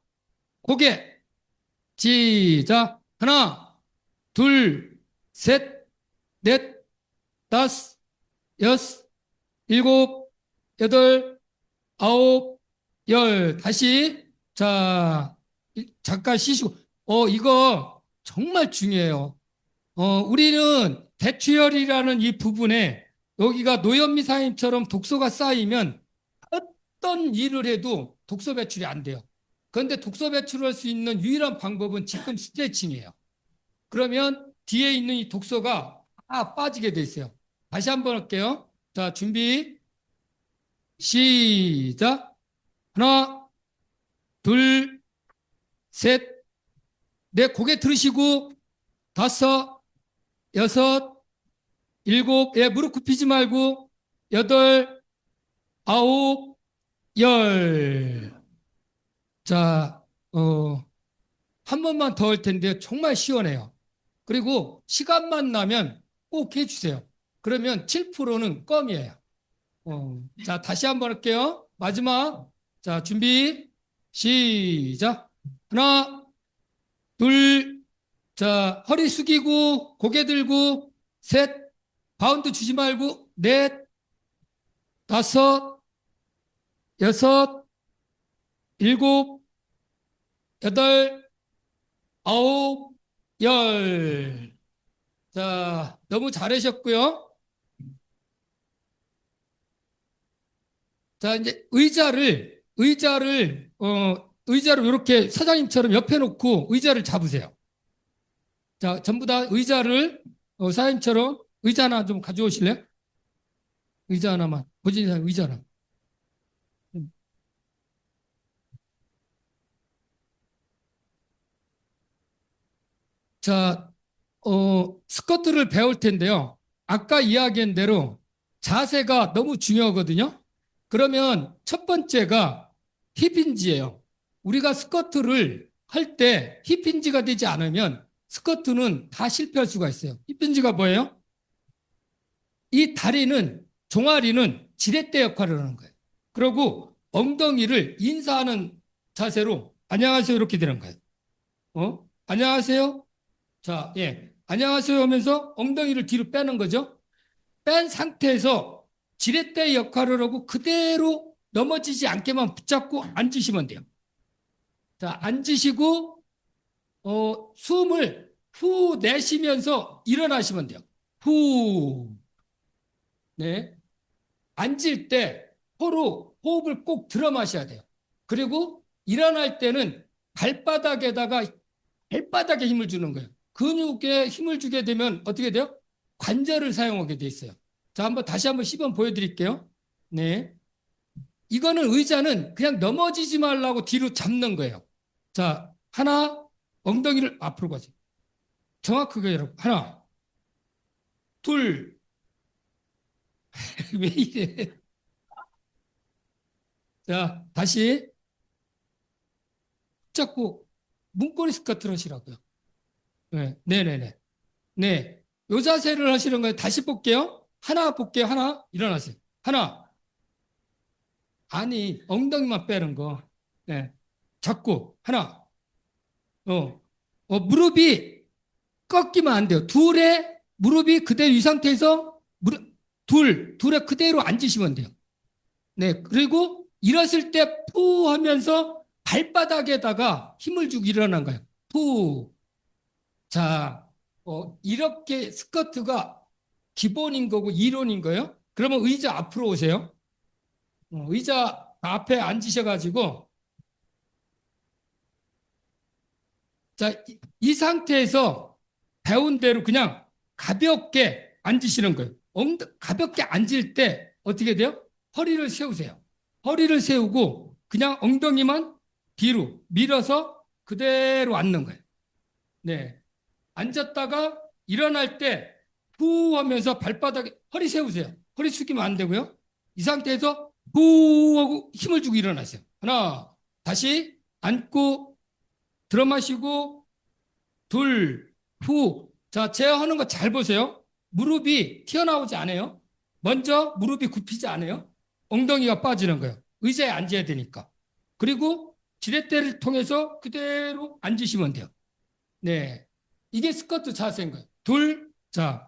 고개. 시작. 하나, 둘, 셋, 넷, 다섯, 여섯, 일곱, 여덟, 아홉, 열. 다시. 자, 잠깐 쉬시고. 이거 정말 중요해요. 우리는 대추혈이라는 이 부분에 여기가 노현미 사님처럼 독소가 쌓이면 어떤 일을 해도 독소 배출이 안 돼요. 그런데 독소 배출할 수 있는 유일한 방법은 지금 스트레칭이에요. 그러면 뒤에 있는 이 독소가 다 빠지게 돼 있어요. 다시 한번 할게요. 자, 준비. 시작. 하나, 둘, 셋, 넷. 고개 들으시고 다섯, 여섯, 일곱, 예, 무릎 굽히지 말고, 여덟, 아홉, 열. 자, 한 번만 더 할 텐데요. 정말 시원해요. 그리고 시간만 나면 꼭 해주세요. 그러면 7%는 껌이에요. 자, 다시 한번 할게요. 마지막. 자, 준비. 시작. 하나, 둘, 자, 허리 숙이고, 고개 들고, 셋, 바운드 주지 말고, 넷, 다섯, 여섯, 일곱, 여덟, 아홉, 열. 자, 너무 잘하셨고요. 자, 이제 의자를 이렇게 사장님처럼 옆에 놓고 의자를 잡으세요. 자, 전부 다 의자를, 사장님처럼 의자 하나 좀 가져오실래요? 의자 하나만. 보진 사람 의자 하나. 자, 스쿼트를 배울 텐데요. 아까 이야기한 대로 자세가 너무 중요하거든요. 그러면 첫 번째가 힙힌지예요. 우리가 스쿼트를 할 때 힙힌지가 되지 않으면 스쿼트는 다 실패할 수가 있어요. 힙힌지가 뭐예요? 이 다리는, 종아리는 지렛대 역할을 하는 거예요. 그리고 엉덩이를 인사하는 자세로 안녕하세요 이렇게 되는 거예요. 안녕하세요. 자, 예. 안녕하세요 하면서 엉덩이를 뒤로 빼는 거죠. 뺀 상태에서 지렛대 역할을 하고 그대로 넘어지지 않게만 붙잡고 앉으시면 돼요. 자, 앉으시고, 숨을 후 내쉬면서 일어나시면 돼요. 후. 네. 앉을 때 코로 호흡을 꼭 들어 마셔야 돼요. 그리고 일어날 때는 발바닥에 힘을 주는 거예요. 근육에 힘을 주게 되면 어떻게 돼요? 관절을 사용하게 돼 있어요. 자, 다시 한번 시범 보여드릴게요. 네. 이거는 의자는 그냥 넘어지지 말라고 뒤로 잡는 거예요. 자, 하나, 엉덩이를 앞으로 가세요. 정확하게 여러분. 하나, 둘, 왜 이래? 자, 다시 잡고 문고리 스쿼트를 하시라고요. 네, 네네네. 네. 요 자세를 하시는 거예요. 다시 볼게요. 하나 볼게요. 하나, 일어나세요. 하나. 아니, 엉덩이만 빼는 거. 네. 잡고, 하나. 무릎이 꺾이면 안 돼요. 무릎이 그대로 이 상태에서, 둘에 그대로 앉으시면 돼요. 네. 그리고 일었을 때 푸 하면서 발바닥에다가 힘을 주고 일어난 거예요. 푸. 자, 이렇게 스쿼트가 기본인 거고 이론인 거예요. 그러면 의자 앞으로 오세요. 의자 앞에 앉으셔가지고, 자, 이 상태에서 배운 대로 그냥 가볍게 앉으시는 거예요. 가볍게 앉을 때 어떻게 돼요? 허리를 세우세요. 허리를 세우고 그냥 엉덩이만 뒤로 밀어서 그대로 앉는 거예요. 네. 앉았다가 일어날 때 후 하면서 발바닥에 허리 세우세요. 허리 숙이면 안 되고요. 이 상태에서 후 하고 힘을 주고 일어나세요. 하나, 다시 앉고 들어 마시고 둘, 후. 자, 제가 하는 거 잘 보세요. 무릎이 튀어나오지 않아요. 먼저 무릎이 굽히지 않아요. 엉덩이가 빠지는 거예요. 의자에 앉아야 되니까. 그리고 지렛대를 통해서 그대로 앉으시면 돼요. 네. 이게 스쿼트 자세인 거예요. 둘, 자.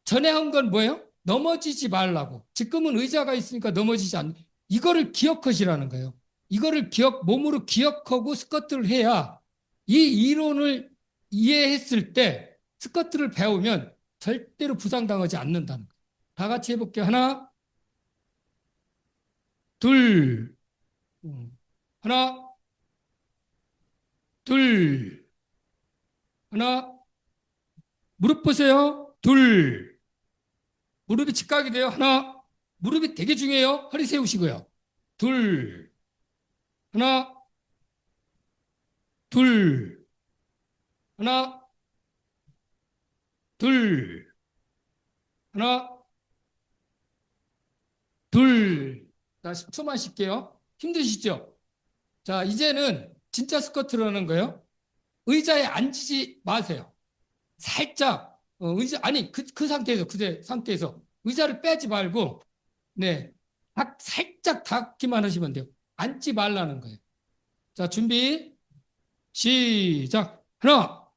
전에 한 건 뭐예요? 넘어지지 말라고. 지금은 의자가 있으니까 넘어지지 않는. 이거를 기억하시라는 거예요. 이거를 몸으로 기억하고 스쿼트를 해야 이 이론을 이해했을 때 스쿼트를 배우면 절대로 부상당하지 않는다는 거예요. 다 같이 해볼게요. 하나, 둘, 하나, 둘, 하나, 무릎 보세요. 둘, 무릎이 직각이 돼요. 하나, 무릎이 되게 중요해요. 허리 세우시고요. 둘, 하나, 둘, 하나, 둘, 하나, 둘. 자, 10초만 쉴게요. 힘드시죠? 자, 이제는 진짜 스쿼트라는 거예요. 의자에 앉지 마세요. 살짝, 의자, 아니, 그 상태에서, 상태에서 의자를 빼지 말고, 네, 살짝 닿기만 하시면 돼요. 앉지 말라는 거예요. 자, 준비, 시작. 하나,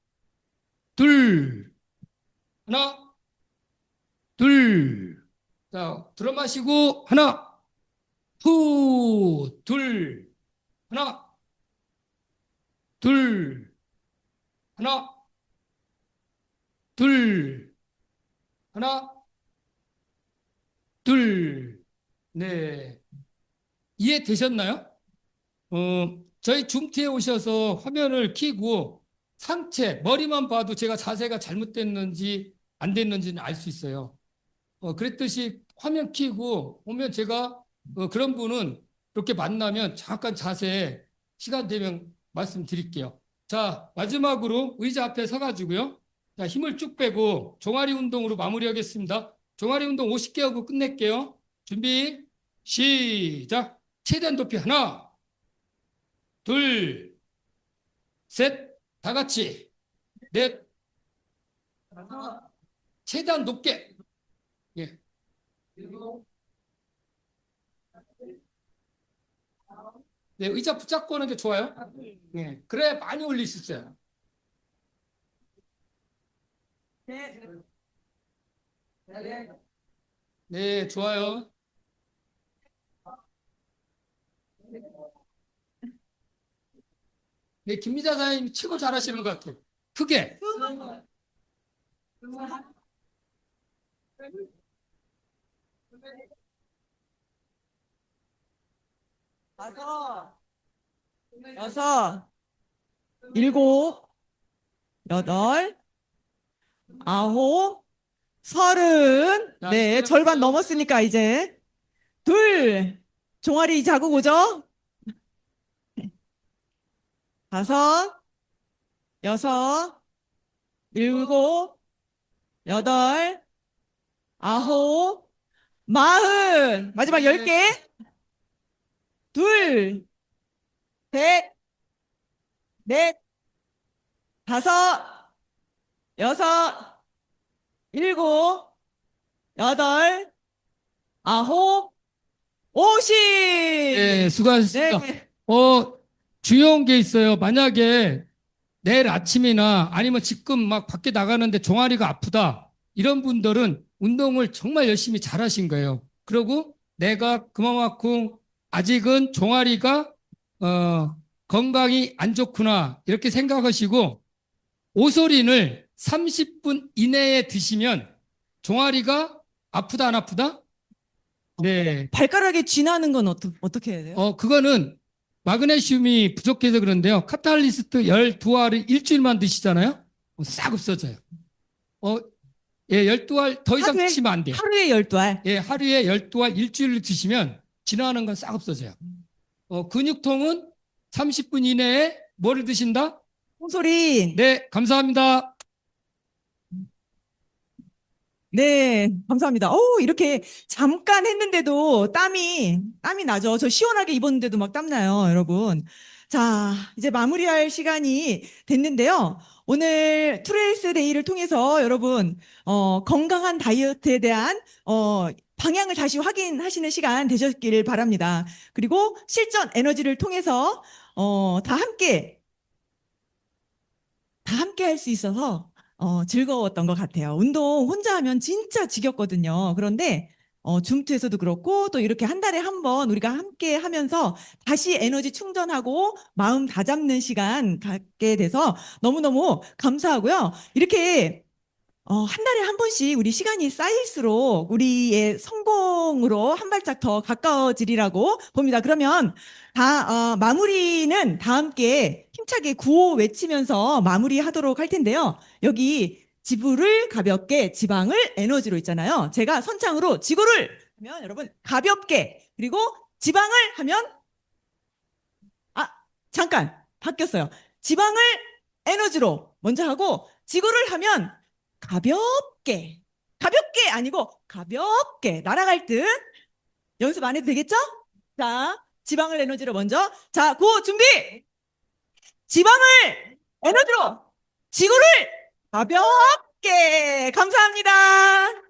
둘, 하나, 둘. 자, 들어 마시고, 하나, 후, 둘, 하나, 둘, 하나, 둘, 하나, 둘. 네. 이해되셨나요? 저희 줌티에 오셔서 화면을 켜고 상체, 머리만 봐도 제가 자세가 잘못됐는지 안 됐는지는 알 수 있어요. 그랬듯이 화면 켜고 오면 제가 그런 분은 이렇게 만나면 잠깐 자세 시간 되면 말씀드릴게요. 자, 마지막으로 의자 앞에 서가지고요. 자, 힘을 쭉 빼고 종아리 운동으로 마무리하겠습니다. 종아리 운동 50개 하고 끝낼게요. 준비, 시작. 최대한 높이 하나, 둘, 셋, 다 같이, 넷, 최대한 높게. 예. 네, 의자 붙잡고 하는 게 좋아요. 네, 그래야 많이 올릴 수 있어요. 네, 좋아요. 네, 김미자 사장님이 최고 잘하시는 것 같아요. 크게. 다섯, 여섯, 일곱, 여덟, 아홉, 서른. 자, 네, 시작합니다. 절반 넘었으니까 이제 둘, 종아리 자국 오죠? 다섯, 여섯, 일곱, 여덟, 아홉, 마흔. 마지막 네. 10개. 둘, 셋, 넷, 다섯, 여섯, 일곱, 여덟, 아홉, 50. 네, 수고하셨습니다. 네. 중요한 게 있어요. 만약에 내일 아침이나 아니면 지금 막 밖에 나가는데 종아리가 아프다. 이런 분들은 운동을 정말 열심히 잘 하신 거예요. 그리고 내가 그만큼 아직은 종아리가 건강이 안 좋구나. 이렇게 생각하시고 오솔인을 30분 이내에 드시면 종아리가 아프다 안 아프다? 네. 발가락에 쥐나는 건 어떻게 해야 돼요? 그거는 마그네슘이 부족해서 그런데요. 카탈리스트 12알을 일주일만 드시잖아요. 싹 없어져요. 예, 12알 더 이상 하루에? 드시면 안 돼요. 하루에 12알. 예, 하루에 12알 일주일을 드시면 지나가는 건 싹 없어져요. 근육통은 30분 이내에 뭐를 드신다? 홍소린. 네, 감사합니다. 네, 감사합니다. 이렇게 잠깐 했는데도 땀이 나죠. 저 시원하게 입었는데도 막 땀나요, 여러분. 자, 이제 마무리할 시간이 됐는데요. 오늘 투레일스 데이를 통해서 여러분, 건강한 다이어트에 대한, 방향을 다시 확인하시는 시간 되셨길 바랍니다. 그리고 실전 에너지를 통해서, 다 함께 할 수 있어서 즐거웠던 것 같아요. 운동 혼자 하면 진짜 지겹거든요. 그런데 줌투에서도 그렇고 또 이렇게 한 달에 한 번 우리가 함께 하면서 다시 에너지 충전하고 마음 다잡는 시간 갖게 돼서 너무너무 감사하고요. 이렇게 한 달에 한 번씩 우리 시간이 쌓일수록 우리의 성공으로 한 발짝 더 가까워지리라고 봅니다. 그러면 마무리는 다 함께 힘차게 구호 외치면서 마무리하도록 할 텐데요. 여기 지구를 가볍게 지방을 에너지로 있잖아요. 제가 선창으로 지구를 하면 여러분 가볍게 그리고 지방을 하면 잠깐 바뀌었어요. 지방을 에너지로 먼저 하고 지구를 하면 가볍게 가볍게 아니고 가볍게 날아갈 듯. 연습 안 해도 되겠죠? 자, 지방을 에너지로 먼저. 자, 구호 준비! 지방을 에너지로! 지구를 가볍게! 감사합니다.